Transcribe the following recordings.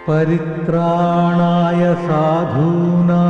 परित्राणाय साधूनां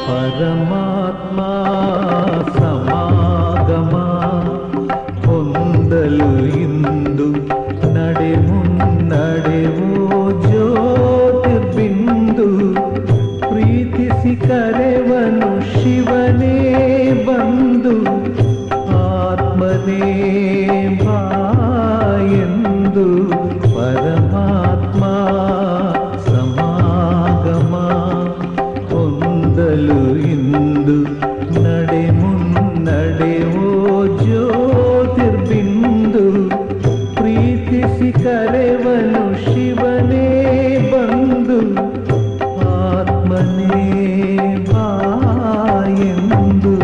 परमात्मा समागम ಹೊಂದಲು ಇಂದು ನಡೆ ಮುನ್ನಡೆವೋ ಜ್ಯೋತಿರ್ಬಿಂದು ಪ್ರೀತಿಸಿ ಕರೆವನು ಶಿವನೇ ಬಂದು ಆತ್ಮನೇ ಬಾಯೆಂದು ಪರಮಾತ್ಮ ಸಮಾಗಮ ಹೊಂದಲು ಇಂದು ನಡೆ ಮುನ್ನಡೆವೋ ಜ್ಯೋತಿರ್ಬಿಂದು ಪ್ರೀತಿಸಿ ಕರೆವನು ಶಿವನೇ ಬಂದು ಆತ್ಮನೇ ಬಾಯೆಂದು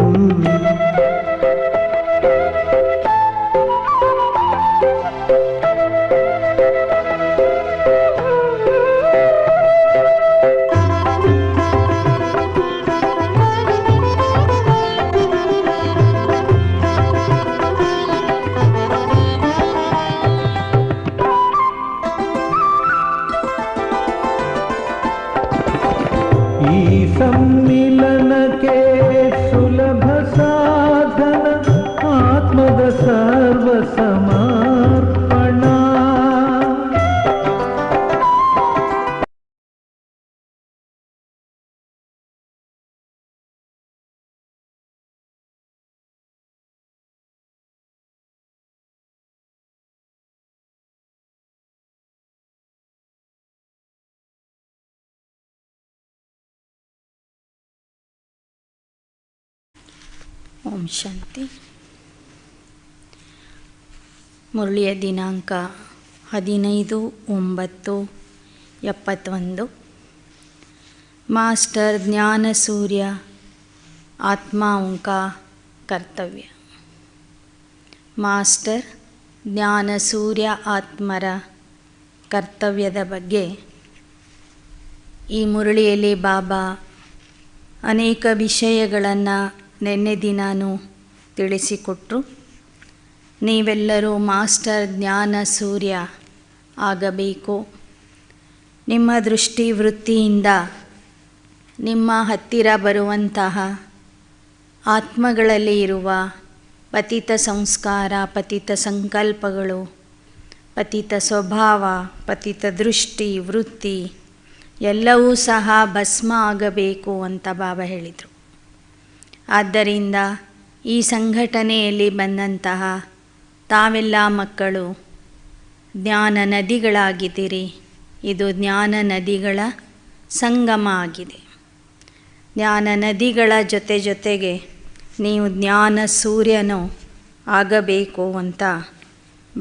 ಈ ಸಮ್ಮಿಲನಕ್ಕೆ ಸುಲಭ ಸಾಧನ ಆತ್ಮದ ಸರ್ವ ಸಮರ್ಪಣ ಓಂ ಶಾಂತಿ. ಮುರಳಿಯ ದಿನಾಂಕ 15/9/71. ಮಾಸ್ಟರ್ ಜ್ಞಾನ ಸೂರ್ಯ ಆತ್ಮಾओं का ಕರ್ತವ್ಯ. ಮಾಸ್ಟರ್ ಜ್ಞಾನ ಸೂರ್ಯ ಆತ್ಮರ ಕರ್ತವ್ಯದ ಬಗ್ಗೆ ಈ ಮುರಳಿಯಲ್ಲಿ ಬಾಬಾ ಅನೇಕ ವಿಷಯಗಳನ್ನು ನಿನ್ನೆ ದಿನಾನೂ ತಿಳಿಸಿಕೊಟ್ರು. ನೀವೆಲ್ಲರೂ ಮಾಸ್ಟರ್ ಜ್ಞಾನ ಸೂರ್ಯ ಆಗಬೇಕು. ನಿಮ್ಮ ದೃಷ್ಟಿ ವೃತ್ತಿಯಿಂದ ನಿಮ್ಮ ಹತ್ತಿರ ಬರುವಂತಹ ಆತ್ಮಗಳಲ್ಲಿ ಇರುವ ಪತಿತ ಸಂಸ್ಕಾರ, ಪತಿತ ಸಂಕಲ್ಪಗಳು, ಪತಿತ ಸ್ವಭಾವ, ಪತಿತ ದೃಷ್ಟಿ ವೃತ್ತಿ ಎಲ್ಲವೂ ಸಹ ಭಸ್ಮ ಆಗಬೇಕು ಅಂತ ಬಾಬಾ ಹೇಳಿದರು. ಆದ್ದರಿಂದ ಈ ಸಂಘಟನೆಯಲ್ಲಿ ಬಂದಂತಹ ತಾವೆಲ್ಲ ಮಕ್ಕಳು ಜ್ಞಾನ ನದಿಗಳಾಗಿದ್ದೀರಿ. ಇದು ಜ್ಞಾನ ನದಿಗಳ ಸಂಗಮ ಆಗಿದೆ. ಜ್ಞಾನ ನದಿಗಳ ಜೊತೆಗೆ ನೀವು ಜ್ಞಾನ ಸೂರ್ಯನೂ ಆಗಬೇಕು ಅಂತ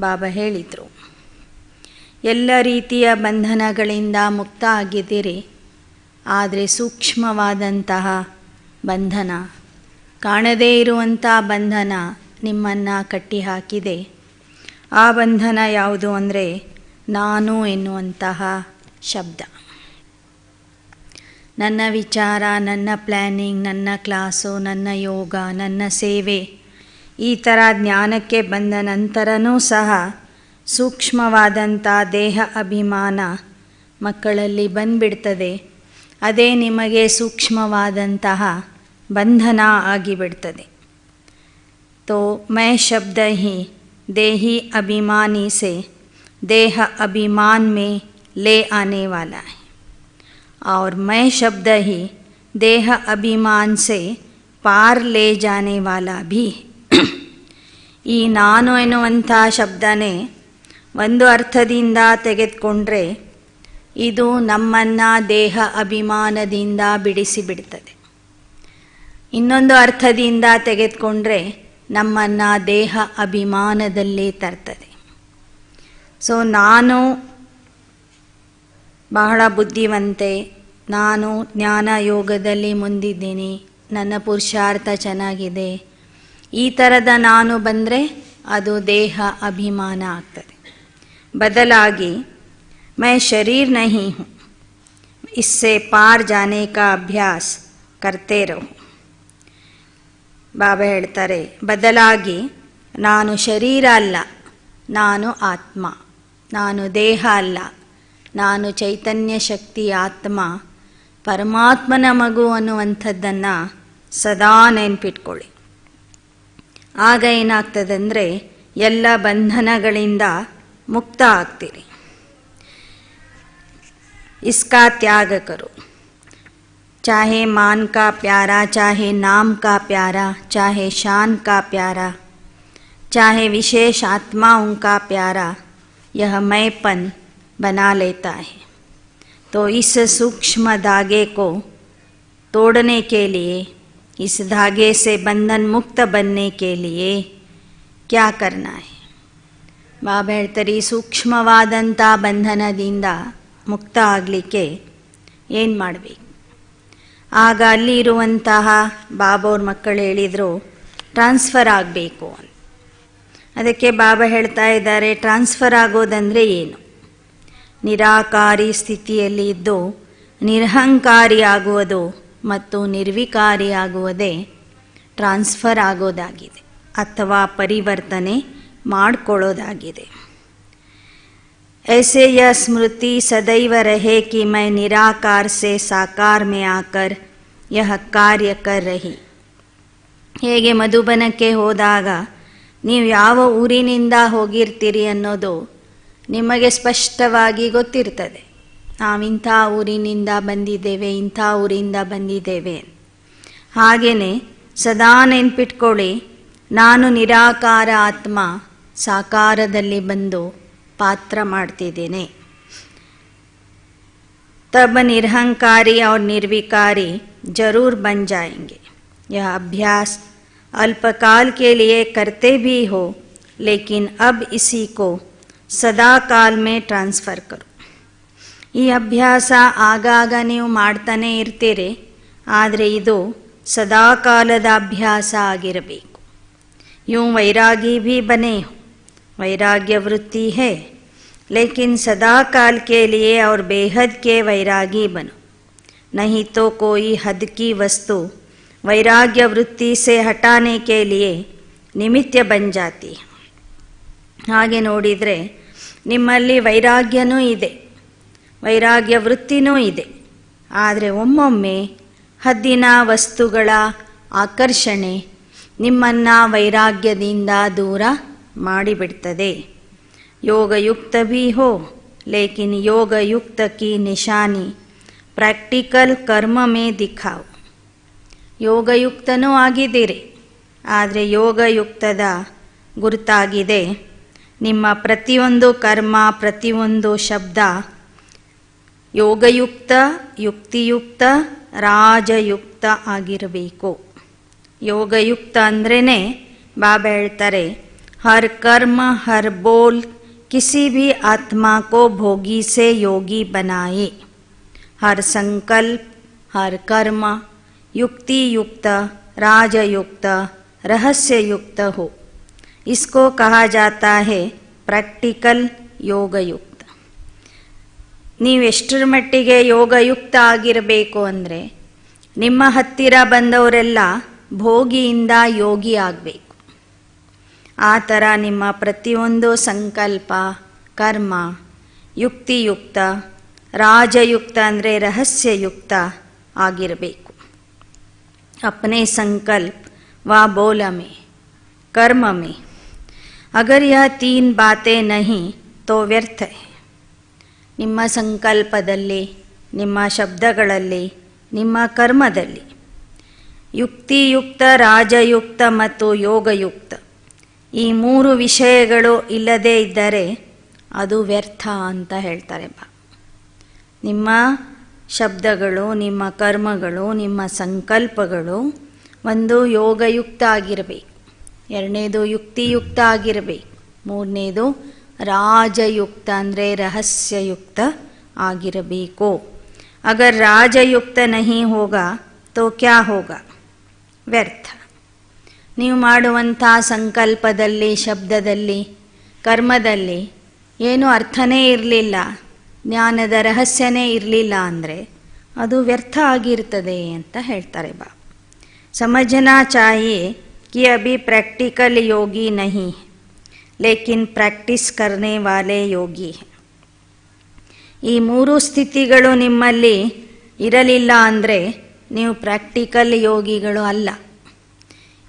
ಬಾಬಾ ಹೇಳಿದರು. ಎಲ್ಲ ರೀತಿಯ ಬಂಧನಗಳಿಂದ ಮುಕ್ತ ಆಗಿದ್ದೀರಿ. ಆದರೆ ಸೂಕ್ಷ್ಮವಾದಂತಹ ಬಂಧನ, ಕಾಣದೇ ಇರುವಂಥ ಬಂಧನ ನಿಮ್ಮನ್ನು ಕಟ್ಟಿ ಹಾಕಿದೆ. ಆ ಬಂಧನ ಯಾವುದು ಅಂದರೆ ನಾನು ಎನ್ನುವಂತಹ ಶಬ್ದ. ನನ್ನ ವಿಚಾರ, ನನ್ನ ಪ್ಲ್ಯಾನಿಂಗ್, ನನ್ನ ಕ್ಲಾಸು, ನನ್ನ ಯೋಗ, ನನ್ನ ಸೇವೆ, ಈ ಥರ ಜ್ಞಾನಕ್ಕೆ ಬಂದ ನಂತರನೂ ಸಹ ಸೂಕ್ಷ್ಮವಾದಂಥ ದೇಹ ಅಭಿಮಾನ ಮಕ್ಕಳಲ್ಲಿ ಬಂದುಬಿಡ್ತದೆ. ಅದೇ ನಿಮಗೆ ಸೂಕ್ಷ್ಮವಾದಂತಹ ಬಂಧನ ಆಗಿಬಿಡ್ತದೆ. तो मैं शब्द ही देही अभिमानी से देह अभिमान में ले आने वाला है और मैं शब्द ही देह अभिमान से पार ले जाने वाला भी. ಈ ನಾನು ಎನ್ನುವಂಥ ಶಬ್ದನೇ ಒಂದು ಅರ್ಥದಿಂದ ತೆಗೆದುಕೊಂಡ್ರೆ ಇದು ನಮ್ಮನ್ನು ದೇಹ ಅಭಿಮಾನದಿಂದ ಬಿಡಿಸಿಬಿಡ್ತದೆ. ಇನ್ನೊಂದು ಅರ್ಥದಿಂದ ತೆಗೆದುಕೊಂಡ್ರೆ ನಮ್ಮನ್ನು ದೇಹ ಅಭಿಮಾನದಲ್ಲೇ ತರ್ತದೆ. ಸೊ ನಾನು ಬಹಳ ಬುದ್ಧಿವಂತೆ, ನಾನು ಜ್ಞಾನ ಯೋಗದಲ್ಲಿ ಮುಂದಿದ್ದೀನಿ, ನನ್ನ ಪುರುಷಾರ್ಥ ಚೆನ್ನಾಗಿದೆ, ಈ ಥರದ ನಾನು ಬಂದರೆ ಅದು ದೇಹ ಅಭಿಮಾನ ಆಗ್ತದೆ. ಬದಲಾಗಿ मैं शरीर नहीं हूँ, इससे पार जाने का अभ्यास करते रहो. ಬಾಬಾ ಹೇಳ್ತಾರೆ, ಬದಲಾಗಿ ನಾನು ಶರೀರ ಅಲ್ಲ, ನಾನು ಆತ್ಮ, ನಾನು ದೇಹ ಅಲ್ಲ, ನಾನು ಚೈತನ್ಯ ಶಕ್ತಿ ಆತ್ಮ, ಪರಮಾತ್ಮನ ಮಗು ಅನ್ನುವಂಥದ್ದನ್ನು ಸದಾ ನೆನಪಿಟ್ಕೊಳ್ಳಿ. ಆಗ ಏನಾಗ್ತದಂದರೆ ಎಲ್ಲ ಬಂಧನಗಳಿಂದ ಮುಕ್ತ ಆಗ್ತೀರಿ. इसका त्याग करो, चाहे मान का प्यारा, चाहे नाम का प्यारा, चाहे शान का प्यारा, चाहे विशेष आत्माओं का प्यारा, यह मैंपन बना लेता है. तो इस सूक्ष्म धागे को तोड़ने के लिए, इस धागे से बंधन मुक्त बनने के लिए क्या करना है? ಬಾಬಾ ಹೇಳ್ತಾರೆ, ಈ ಸೂಕ್ಷ್ಮವಾದಂಥ ಬಂಧನದಿಂದ ಮುಕ್ತ ಆಗಲಿಕ್ಕೆ ಏನು ಮಾಡಬೇಕು? ಆಗ ಅಲ್ಲಿ ಇರುವಂತಹ ಬಾಬಾವ್ರ ಮಕ್ಕಳು ಹೇಳಿದರು ಟ್ರಾನ್ಸ್ಫರ್ ಆಗಬೇಕು ಅಂತ. ಅದಕ್ಕೆ ಬಾಬಾ ಹೇಳ್ತಾ ಇದ್ದಾರೆ, ಟ್ರಾನ್ಸ್ಫರ್ ಆಗೋದಂದರೆ ಏನು? ನಿರಾಕಾರಿ ಸ್ಥಿತಿಯಲ್ಲಿ ಇದ್ದು ನಿರಹಂಕಾರಿ ಆಗುವುದು ಮತ್ತು ನಿರ್ವಿಕಾರಿ ಆಗುವುದೇ ಟ್ರಾನ್ಸ್ಫರ್ ಆಗೋದಾಗಿದೆ, ಅಥವಾ ಪರಿವರ್ತನೆ ಮಾಡಿಕೊಳ್ಳೋದಾಗಿದೆ. ऐसे यह स्मृति सदैव रहे कि मैं निराकार से साकार में आकर यह कार्य कर रही. ಹೇಗೆ ಮಧುಬನಕ್ಕೆ ಹೋದಾಗ ನೀವು ಯಾವ ಊರಿನಿಂದ ಹೋಗಿರ್ತೀರಿ ಅನ್ನೋದು ನಿಮಗೆ ಸ್ಪಷ್ಟವಾಗಿ ಗೊತ್ತಿರ್ತದೆ. ನಾವಿಂಥ ಊರಿನಿಂದ ಬಂದಿದ್ದೇವೆ, ಇಂಥ ಊರಿಂದ ಬಂದಿದ್ದೇವೆ. ಹಾಗೆಯೇ ಸದಾ ನೆನ್ಪಿಟ್ಕೊಳ್ಳಿ, ನಾನು ನಿರಾಕಾರ ಆತ್ಮ ಸಾಕಾರದಲ್ಲಿ ಬಂದು पात्र ಮಾಡ್ತಿದ್ದೇನೆ. तब निरहंकारी और निर्विकारी जरूर बन जाएंगे. यह अभ्यास अल्पकाल के लिए करते भी हो, लेकिन अब इसी को सदा काल में ट्रांसफ़र करो. ಈ ಅಭ್ಯಾಸ ಆಗಾಗ ನೀವು ಮಾಡ್ತಾನೆ ಇರ್ತೀರಿ, ಆದರೆ ಇದು ಸದಾಕಾಲದ ಅಭ್ಯಾಸ ಆಗಿರಬೇಕು. यूँ वैरागी भी बने हो, वैराग्य वृत्ति है, लेकिन सदा काल के लिए और बेहद के वैरागी बनो. नहीं तो कोई हद की वस्तु वैराग्य वृत्ति से हटाने के लिए निमित्त बन जाती है. ಹಾಗೆ ನೋಡಿದರೆ ನಿಮ್ಮಲ್ಲಿ ವೈರಾಗ್ಯನೂ ಇದೆ, ವೈರಾಗ್ಯ ವೃತ್ತಿನೂ ಇದೆ. ಆದರೆ ಒಮ್ಮೊಮ್ಮೆ ಹದ್ದಿನ ವಸ್ತುಗಳ ಆಕರ್ಷಣೆ ನಿಮ್ಮನ್ನು ವೈರಾಗ್ಯದಿಂದ ದೂರ ಮಾಡಿಬಿಡ್ತದೆ. ಯೋಗಯುಕ್ತ भी हो, लेकिन योगयुक्त की निशानी प्रैक्टिकल कर्म में दिखाओ. ಯೋಗಯುಕ್ತನೂ ಆಗಿದ್ದೀರಿ, ಆದರೆ ಯೋಗಯುಕ್ತದ ಗುರುತಾಗಿದೆ ನಿಮ್ಮ ಪ್ರತಿಯೊಂದು ಕರ್ಮ, ಪ್ರತಿಯೊಂದು ಶಬ್ದ ಯೋಗಯುಕ್ತ, ಯುಕ್ತಿಯುಕ್ತ, ರಾಜಯುಕ್ತ ಆಗಿರಬೇಕು. ಯೋಗಯುಕ್ತ ಅಂದ್ರೇ ಬಾಬಾ ಹೇಳ್ತಾರೆ, हर कर्म हर बोल किसी भी आत्मा को भोगी से योगी बनाए. हर संकल्प हर कर्म युक्ति युक्त, राजयुक्त, रहस्य युक्त हो. इसको कहा जाता है प्रैक्टिकल ಯೋಗಯುಕ್ತ. ನೀವು ಎಷ್ಟರ ಮಟ್ಟಿಗೆ ಯೋಗಯುಕ್ತ ಆಗಿರಬೇಕು ಅಂದರೆ ನಿಮ್ಮ ಹತ್ತಿರ ಬಂದವರೆಲ್ಲ ಭೋಗಿಯಿಂದ ಯೋಗಿ ಆಗಬೇಕು. ಆ ಥರ ನಿಮ್ಮ ಪ್ರತಿಯೊಂದು ಸಂಕಲ್ಪ, ಕರ್ಮ ಯುಕ್ತಿಯುಕ್ತ, ರಾಜಯುಕ್ತ ಅಂದರೆ ರಹಸ್ಯಯುಕ್ತ ಆಗಿರಬೇಕು. अपने संकल्प व बोल में, कर्म में अगर यह तीन बातें नहीं तो व्यर्थ है. ನಿಮ್ಮ ಸಂಕಲ್ಪದಲ್ಲಿ, ನಿಮ್ಮ ಶಬ್ದಗಳಲ್ಲಿ, ನಿಮ್ಮ ಕರ್ಮದಲ್ಲಿ ಯುಕ್ತಿಯುಕ್ತ, ರಾಜಯುಕ್ತ ಮತ್ತು ಯೋಗಯುಕ್ತ ಈ ಮೂರು ವಿಷಯಗಳು ಇಲ್ಲದೇ ಇದ್ದರೆ ಅದು ವ್ಯರ್ಥ ಅಂತ ಹೇಳ್ತಾರೆ ನಿಮ್ಮ ಶಬ್ದಗಳು, ನಿಮ್ಮ ಕರ್ಮಗಳು, ನಿಮ್ಮ ಸಂಕಲ್ಪಗಳು ಒಂದು ಯೋಗಯುಕ್ತ ಆಗಿರಬೇಕು, ಎರಡನೇದು ಯುಕ್ತಿಯುಕ್ತ ಆಗಿರಬೇಕು, ಮೂರನೇದು ರಾಜಯುಕ್ತ ಅಂದರೆ ರಹಸ್ಯಯುಕ್ತ ಆಗಿರಬೇಕು. अगर ರಾಜಯುಕ್ತ नहीं होगा तो क्या होगा? ವ್ಯರ್ಥ. ನೀವು ಮಾಡುವಂಥ ಸಂಕಲ್ಪದಲ್ಲಿ, ಶಬ್ದದಲ್ಲಿ, ಕರ್ಮದಲ್ಲಿ ಏನೂ ಅರ್ಥನೇ ಇರಲಿಲ್ಲ, ಜ್ಞಾನದ ರಹಸ್ಯನೇ ಇರಲಿಲ್ಲ ಅಂದರೆ ಅದು ವ್ಯರ್ಥ ಆಗಿರ್ತದೆ ಅಂತ ಹೇಳ್ತಾರೆ समझना चाहिए कि अभी प्रैक्टिकल योगी नहीं लेकिन प्रैक्टिस करने वाले योगी है. ಈ ಮೂರು ಸ್ಥಿತಿಗಳು ನಿಮ್ಮಲ್ಲಿ ಇರಲಿಲ್ಲ ಅಂದರೆ ನೀವು ಪ್ರಾಕ್ಟಿಕಲ್ ಯೋಗಿಗಳು ಅಲ್ಲ,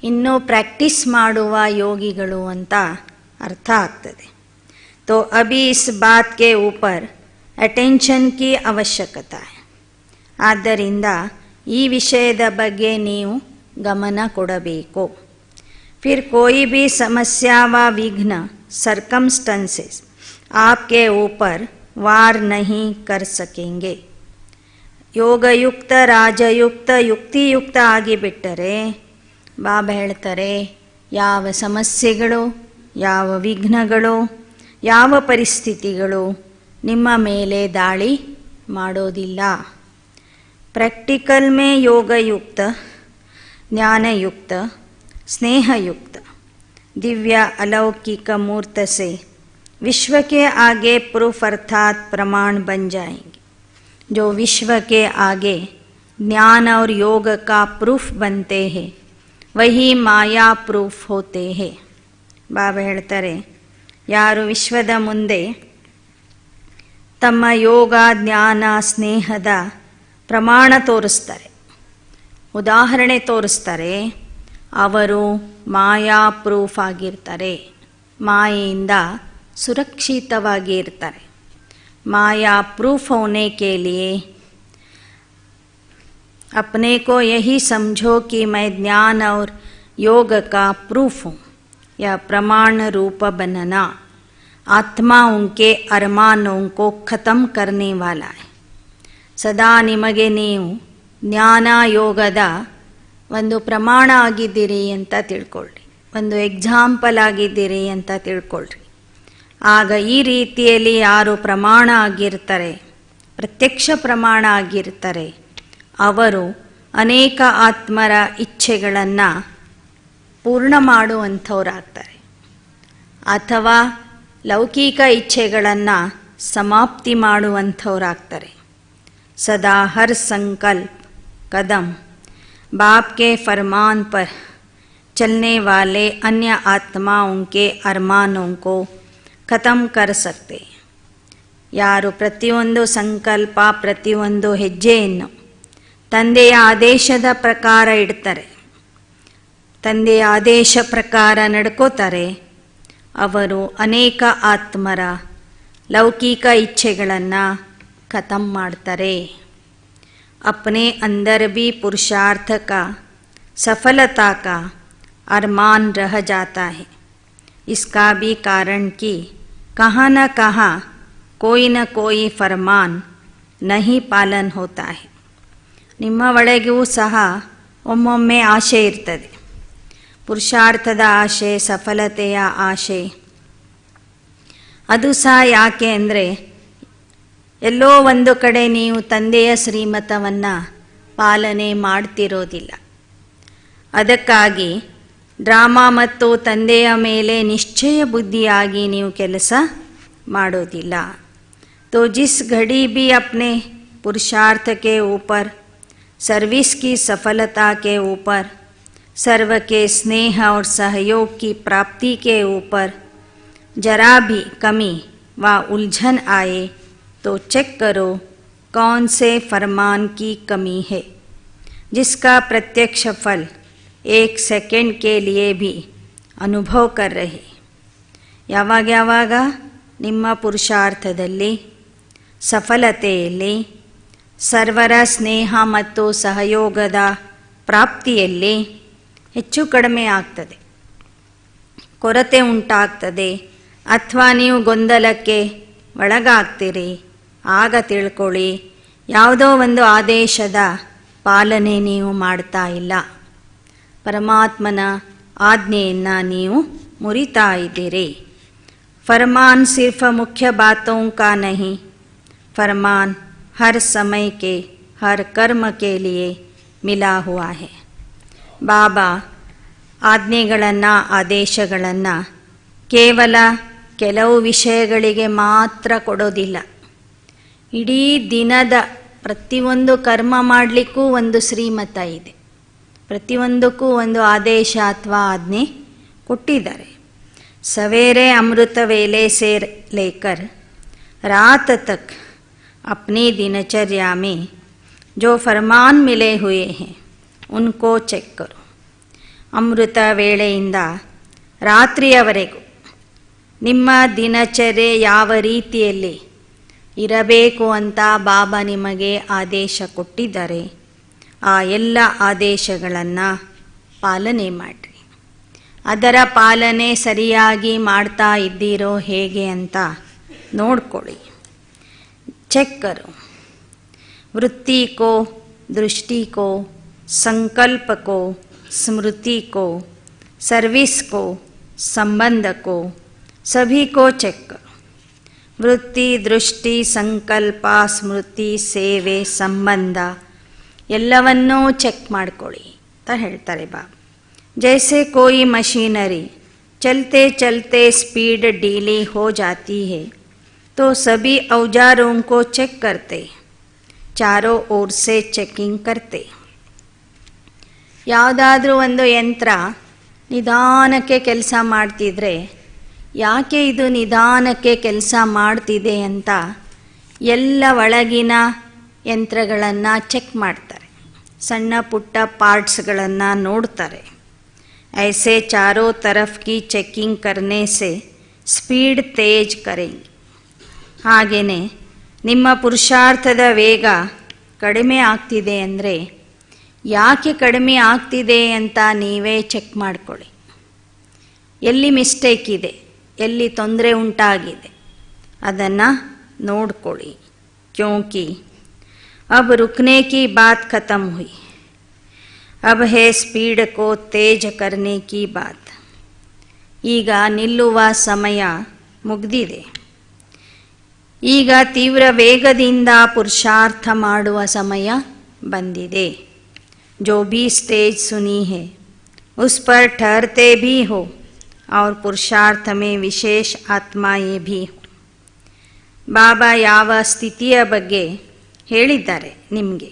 ಇನ್ನೂ ಪ್ರಾಕ್ಟೀಸ್ ಮಾಡುವ ಯೋಗಿಗಳು ಅಂತ ಅರ್ಥ ಆಗ್ತದೆ. तो अभी इस बात के ऊपर अटेंशन की आवश्यकता है. ಆದ್ದರಿಂದ ಈ ವಿಷಯದ ಬಗ್ಗೆ ನೀವು ಗಮನ ಕೊಡಬೇಕು. फिर कोई भी समस्या व विघ्न सर्कमस्टेंसेस आपके ऊपर वार नहीं कर सकेंगे. ಯೋಗಯುಕ್ತ, ರಾಜಯುಕ್ತ, ಯುಕ್ತಿಯುಕ್ತ ಆಗಿಬಿಟ್ಟರೆ ಬಾಬಾ ಹೇಳ್ತಾರೆ ಯಾವ ಸಮಸ್ಯೆಗಳು, ಯಾವ ವಿಘ್ನಗಳು, ಯಾವ ಪರಿಸ್ಥಿತಿಗಳು ನಿಮ್ಮ ಮೇಲೆ ದಾಳಿ ಮಾಡೋದಿಲ್ಲ. प्रैक्टिकल में योगयुक्त, ज्ञानयुक्त, स्नेहयुक्त दिव्य अलौकिक मूर्त से विश्व के आगे प्रूफ अर्थात प्रमाण बन जाएंगे. जो विश्व के आगे ज्ञान और योग का प्रूफ बनते हैं वही माया प्रूफ होते हैं. ಬಾಬಾ ಹೇಳ್ತಾರೆ ಯಾರು ವಿಶ್ವದ ಮುಂದೆ ತಮ್ಮ ಯೋಗ, ಜ್ಞಾನ, ಸ್ನೇಹದ ಪ್ರಮಾಣ ತೋರಿಸ್ತಾರೆ, ಉದಾಹರಣೆ ತೋರಿಸ್ತಾರೆ, ಅವರು ಮಾಯಾ ಪ್ರೂಫ್ ಆಗಿರ್ತಾರೆ, ಮಾಯೆಯಿಂದ ಸುರಕ್ಷಿತವಾಗಿ ಇರ್ತಾರೆ. माया प्रूफ होने के लिए अपने को यही समझो कि मैं ज्ञान और योग का प्रूफ हूँ. यह प्रमाण रूप बनना आत्माओं के अरमानों को खत्म करने वाला है. ಸದಾ ನಿಮಗೆ ನೀವು ಜ್ಞಾನ ಯೋಗದ ಒಂದು ಪ್ರಮಾಣ ಆಗಿದ್ದೀರಿ ಅಂತ ತಿಳ್ಕೊಳ್ಳಿ, ಒಂದು ಎಕ್ಸಾಂಪಲ್ ಆಗಿದ್ದೀರಿ ಅಂತ ತಿಳ್ಕೊಳ್ಳ್ರಿ. ಆಗ ಈ ರೀತಿಯಲ್ಲಿ ಯಾರು ಪ್ರಮಾಣ ಆಗಿರ್ತಾರೆ, ಪ್ರತ್ಯಕ್ಷ ಪ್ರಮಾಣ ಆಗಿರ್ತಾರೆ, ಅವರು ಅನೇಕ ಆತ್ಮರ ಇಚ್ಛೆಗಳನ್ನು ಪೂರ್ಣ ಮಾಡುವಂಥವರಾಗ್ತಾರೆ, ಅಥವಾ ಲೌಕಿಕ ಇಚ್ಛೆಗಳನ್ನು ಸಮಾಪ್ತಿ ಮಾಡುವಂಥವರಾಗ್ತಾರೆ. सदा हर संकल्प कदम बाप के फरमान पर चलने वाले अन्य आत्माओं के अरमानों को खत्म कर सकते. ಯಾರು ಪ್ರತಿಯೊಂದು ಸಂಕಲ್ಪ, ಪ್ರತಿಯೊಂದು ಹೆಜ್ಜೆಯನ್ನು ತಂದೆಯ ಆದೇಶದ ಪ್ರಕಾರ ಇಡ್ತಾರೆ, ತಂದೆಯ ಆದೇಶ ಪ್ರಕಾರ ನಡ್ಕೋತಾರೆ, ಅವರು ಅನೇಕ ಆತ್ಮರ ಲೌಕಿಕ ಇಚ್ಛೆಗಳನ್ನು खत्म ಮಾಡ್ತಾರೆ. अपने अंदर भी पुरुषार्थ का, सफलता का अरमान रह जाता है. इसका भी कारण कि कहाँ न कहाँ कोई न कोई फरमान नहीं पालन होता है. ನಿಮ್ಮ ಒಳಗೆಯೂ ಸಹ ಒಮ್ಮೊಮ್ಮೆ ಆಶೆ ಇರ್ತದೆ, ಪುರುಷಾರ್ಥದ ಆಶೆ, ಸಫಲತೆಯ ಆಶೆ. ಅದು ಸಹ ಯಾಕೆ ಅಂದರೆ ಎಲ್ಲೋ ಒಂದು ಕಡೆ ನೀವು ತಂದೆಯ ಶ್ರೀಮತವನ್ನು ಪಾಲನೆ ಮಾಡ್ತಿರೋದಿಲ್ಲ. ಅದಕ್ಕಾಗಿ ಡ್ರಾಮಾ ಮತ್ತು ತಂದೆಯ ಮೇಲೆ ನಿಶ್ಚಯ ಬುದ್ಧಿಯಾಗಿ ನೀವು ಕೆಲಸ ಮಾಡೋದಿಲ್ಲ. तो जिस घड़ी भी अपने पुरुषार्थ के ऊपर, सर्विस की सफलता के ऊपर, सर्व के स्नेह और सहयोग की प्राप्ति के ऊपर जरा भी कमी व उलझन आए तो चेक करो कौन से फरमान की कमी है, जिसका प्रत्यक्ष फल 1 सेकंड के लिए भी अनुभव कर रहे. ಯಾವಾಗ ಯಾವಾಗ ನಿಮ್ಮ ಪುರುಷಾರ್ಥದಲ್ಲಿ, ಸಫಲತೆಯಲ್ಲಿ, ಸರ್ವರ ಸ್ನೇಹ ಮತ್ತು ಸಹಯೋಗದ ಪ್ರಾಪ್ತಿಯಲ್ಲಿ ಹೆಚ್ಚು ಕಡಿಮೆ ಆಗ್ತದೆ, ಕೊರತೆ ಉಂಟಾಗ್ತದೆ, ಅಥವಾ ನೀವು ಗೊಂದಲಕ್ಕೆ ಒಳಗಾಗ್ತೀರಿ. ಆಗ ತಿಳ್ಕೊಳ್ಳಿ, ಯಾವುದೋ ಒಂದು ಆದೇಶದ ಪಾಲನೆ ನೀವು ಮಾಡ್ತಾ ಇಲ್ಲ, ಪರಮಾತ್ಮನ ಆಜ್ಞೆಯನ್ನು ನೀವು ಮುರಿತಾ ಇದ್ದೀರಿ. फरमान सिर्फ मुख्य बातों का नहीं, फरमान हर समय के हर कर्म के लिए मिला हुआ है. ಬಾಬಾ ಆಜ್ಞೆಗಳನ್ನು ಆದೇಶಗಳನ್ನು ಕೇವಲ ಕೆಲವು ವಿಷಯಗಳಿಗೆ ಮಾತ್ರ ಕೊಡೋದಿಲ್ಲ. ಇಡೀ ದಿನದ ಪ್ರತಿಯೊಂದು ಕರ್ಮ ಮಾಡಲಿಕ್ಕೂ ಒಂದು ಶ್ರೀಮತ ಇದೆ, ಪ್ರತಿಯೊಂದಕ್ಕೂ ಒಂದು ಆದೇಶ ಅಥವಾ ಆಜ್ಞೆ ಕೊಟ್ಟಿದ್ದಾರೆ. सवेरे अमृत वेले से लेकर रात तक अपनी दिनचर्या में जो फरमान मिले हुए हैं उनको चेक करो. ಅಮೃತ ವೇಳೆಯಿಂದ ರಾತ್ರಿಯವರೆಗೂ ನಿಮ್ಮ ದಿನಚರ್ಯೆ ಯಾವ ರೀತಿಯಲ್ಲಿ ಇರಬೇಕು ಅಂತ ಬಾಬಾ ನಿಮಗೆ ಆದೇಶ ಕೊಟ್ಟಿದ್ದಾರೆ. ಆ ಎಲ್ಲ ಆದೇಶಗಳನ್ನು ಪಾಲನೆ ಮಾಡಿರಿ. ಅದರ ಪಾಲನೆ ಸರಿಯಾಗಿ ಮಾಡ್ತಾ ಇದ್ದೀರೋ ಹೇಗೆ ಅಂತ ನೋಡ್ಕೊಳ್ಳಿ. ಚೆಕ್ ಕರೋ. वृत्ति को, दृष्टि को, संकल्प को, स्मृति को, सर्विस को, संबंध को, सभी को चेक करो. वृत्ति, दृष्टि, संकल्प, स्मृति, ಸೇವೆ, ಸಂಬಂಧ ಎಲ್ಲವನ್ನೂ ಚೆಕ್ ಮಾಡ್ಕೊಳ್ಳಿ ಅಂತ ಹೇಳ್ತಾರೆ ಬಾಬಾ. जैसे कोई मशीनरी चलते चलते स्पीड ढीली हो जाती है तो सभी औजारों को चेक करते, चारों ओर से चेकिंग करते. ಯಾವುದಾದ್ರೂ ಒಂದು ಯಂತ್ರ ನಿಧಾನಕ್ಕೆ ಕೆಲಸ ಮಾಡ್ತಿದ್ರೆ ಯಾಕೆ ಇದು ನಿಧಾನಕ್ಕೆ ಕೆಲಸ ಮಾಡ್ತಿದೆ ಅಂತ ಎಲ್ಲ ಒಳಗಿನ ಯಂತ್ರಗಳನ್ನು ಚೆಕ್ ಮಾಡ್ತಾರೆ, ಸಣ್ಣ ಪುಟ್ಟ ಪಾರ್ಟ್ಸ್ಗಳನ್ನು ನೋಡ್ತಾರೆ. ऐसे चारों तरफ की चेकिंग करने से स्पीड तेज करेंगे. ಹಾಗೆಯೇ ನಿಮ್ಮ ಪುರುಷಾರ್ಥದ ವೇಗ ಕಡಿಮೆ ಆಗ್ತಿದೆ ಅಂದರೆ ಯಾಕೆ ಕಡಿಮೆ ಆಗ್ತಿದೆ ಅಂತ ನೀವೇ ಚೆಕ್ ಮಾಡ್ಕೊಳ್ಳಿ. ಎಲ್ಲಿ ಮಿಸ್ಟೇಕ್ ಇದೆ, ಎಲ್ಲಿ ತೊಂದರೆ ಉಂಟಾಗಿದೆ ಅದನ್ನು ನೋಡ್ಕೊಳ್ಳಿ. ಕ್ಯೋಂಕಿ ಅಬ್ ರುಕ್ನೆ ಕಿ ಬಾತ್ ಖತಮ್ ಹುಯಿ, अब है स्पीड को तेज करने की बात. ಈಗ ನಿಲ್ಲುವ ಸಮಯ ಮುಗಿದಿದೆ. ಈಗ ತೀವ್ರ ವೇಗದಿಂದ ಪುರುಷಾರ್ಥ ಮಾಡುವ ಸಮಯ ಬಂದಿದೆ. जो भी स्टेज सुनी है उस पर ठहरते भी हो और पुरुषार्थ में विशेष आत्माएं भी हो. ಬಾಬಾ ಯಾವ ಸ್ಥಿತಿಯ ಬಗ್ಗೆ ಹೇಳಿದ್ದಾರೆ ನಿಮಗೆ,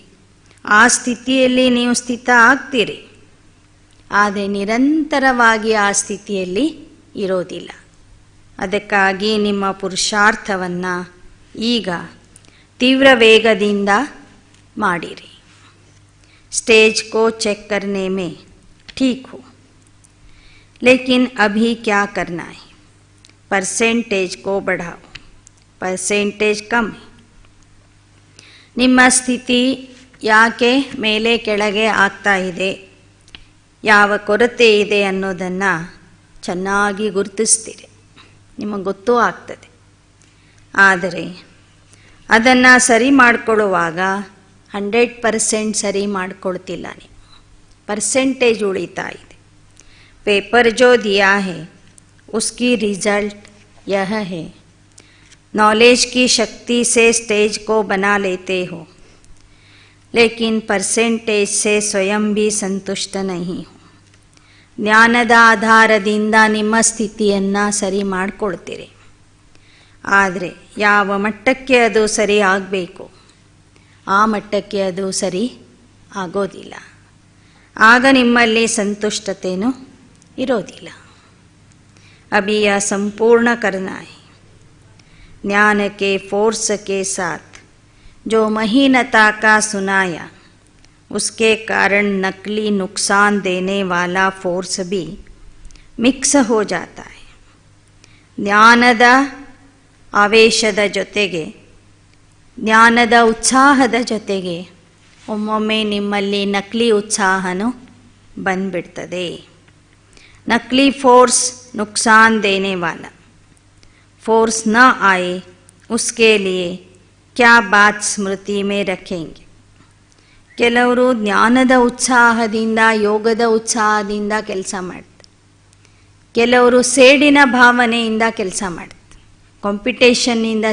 ಆ ಸ್ಥಿತಿಯಲ್ಲಿ ನೀವು ಸ್ಥಿತ ಆಗ್ತೀರಿ. ಆದರೆ ನಿರಂತರವಾಗಿ ಆ ಸ್ಥಿತಿಯಲ್ಲಿ ಇರೋದಿಲ್ಲ. ಅದಕ್ಕಾಗಿ ನಿಮ್ಮ ಪುರುಷಾರ್ಥವನ್ನು ಈಗ ತೀವ್ರ ವೇಗದಿಂದ ಮಾಡಿರಿ. स्टेज को चेक करने में ठीक हो, लेकिन अभी क्या करना है, परसेंटेज को बढ़ाओ, परसेंटेज कम है. ನಿಮ್ಮ ಸ್ಥಿತಿ ಯಾಕೆ ಮೇಲೆ ಕೆಳಗೆ ಆಗ್ತಾ ಇದೆ, ಯಾವ ಕೊರತೆ ಇದೆ ಅನ್ನೋದನ್ನು ಚೆನ್ನಾಗಿ ಗುರುತಿಸ್ತೀರಿ, ನಿಮಗೆ ಗೊತ್ತೂ ಆಗ್ತದೆ. ಆದರೆ ಅದನ್ನು ಸರಿ ಮಾಡಿಕೊಳ್ಳುವಾಗ 100% ಸರಿ ಮಾಡಿಕೊಳ್ತಿಲ್ಲ ನೀವು, परसेंटेज उड़ीता है. पेपर जो दिया है उसकी रिजल्ट यह है, नॉलेज की शक्ति से स्टेज को बना लेते हो, लेकिन परसेंटेज से स्वयं भी संतुष्ट नहीं हो. ಜ್ಞಾನದ ಆಧಾರದಿಂದ ನಿಮ್ಮ ಸ್ಥಿತಿಯನ್ನು ಸರಿ ಮಾಡಿಕೊಳ್ತೀರಿ. ಆದರೆ ಯಾವ ಮಟ್ಟಕ್ಕೆ ಅದು ಸರಿ ಆಗಬೇಕು ಆ ಮಟ್ಟಕ್ಕೆ ಅದು ಸರಿ ಆಗೋದಿಲ್ಲ. ಆಗ ನಿಮ್ಮಲ್ಲಿ ಸಂತುಷ್ಟತೆಯೂ ಇರೋದಿಲ್ಲ. अभी यह संपूर्ण करना है. ज्ञान के फोर्स के साथ जो महीनता का सुनाया उसके कारण नकली नुकसान देने वाला फोर्स भी मिक्स हो जाता है. ಜ್ಞಾನದ ಆವೇಶದ ಜೊತೆಗೆ, ಜ್ಞಾನದ ಉತ್ಸಾಹದ ಜೊತೆಗೆ ಒಮ್ಮೊಮ್ಮೆ ನಿಮ್ಮಲ್ಲಿ ನಕಲಿ ಉತ್ಸಾಹನೂ ಬಂದ್ಬಿಡ್ತದೆ. ನಕಲಿ ಫೋರ್ಸ್ ನುಕ್ಸಾನ್ ದೇನೆ ವಾಲ, फोर्स न आए उसके लिए क्या बात स्मृति में रखेंगे. ಕೆಲವರು ಜ್ಞಾನದ ಉತ್ಸಾಹದಿಂದ ಯೋಗದ ಉತ್ಸಾಹದಿಂದ ಕೆಲಸ ಮಾಡ್ತಾರೆ. ಕೆಲವರು ಸೇಡಿನ ಭಾವನೆಯಿಂದ ಕೆಲಸ ಮಾಡ್ತಾರೆ, ಕಾಂಪಿಟೇಷನ್ನಿಂದ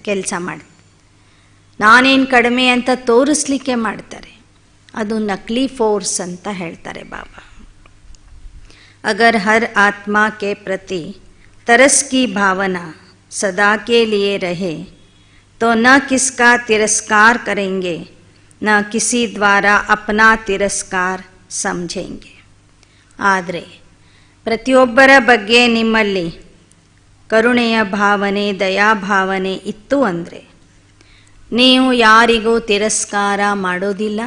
ಕೆಲಸ ಮಾಡ್ತಾರೆ, ನಾನೇನು ಕಡಿಮೆ ಅಂತ ತೋರಿಸ್ಲಿಕ್ಕೆ ಮಾಡ್ತಾರೆ. ಅದು ನಕಲಿ ಫೋರ್ಸ್ ಅಂತ ಹೇಳ್ತಾರೆ ಬಾಬಾ. अगर हर आत्मा के प्रति तरस की भावना सदा के लिए रहे तो न किसका तिरस्कार करेंगे न किसी द्वारा अपना तिरस्कार समझेंगे. ಆದರೆ ಪ್ರತಿಯೊಬ್ಬರ ಬಗ್ಗೆ ನಿಮ್ಮಲ್ಲಿ ಕರುಣೆಯ ಭಾವನೆ, ದಯಾಭಾವನೆ ಇತ್ತು ಅಂದರೆ ನೀವು ಯಾರಿಗೂ ತಿರಸ್ಕಾರ ಮಾಡೋದಿಲ್ಲ,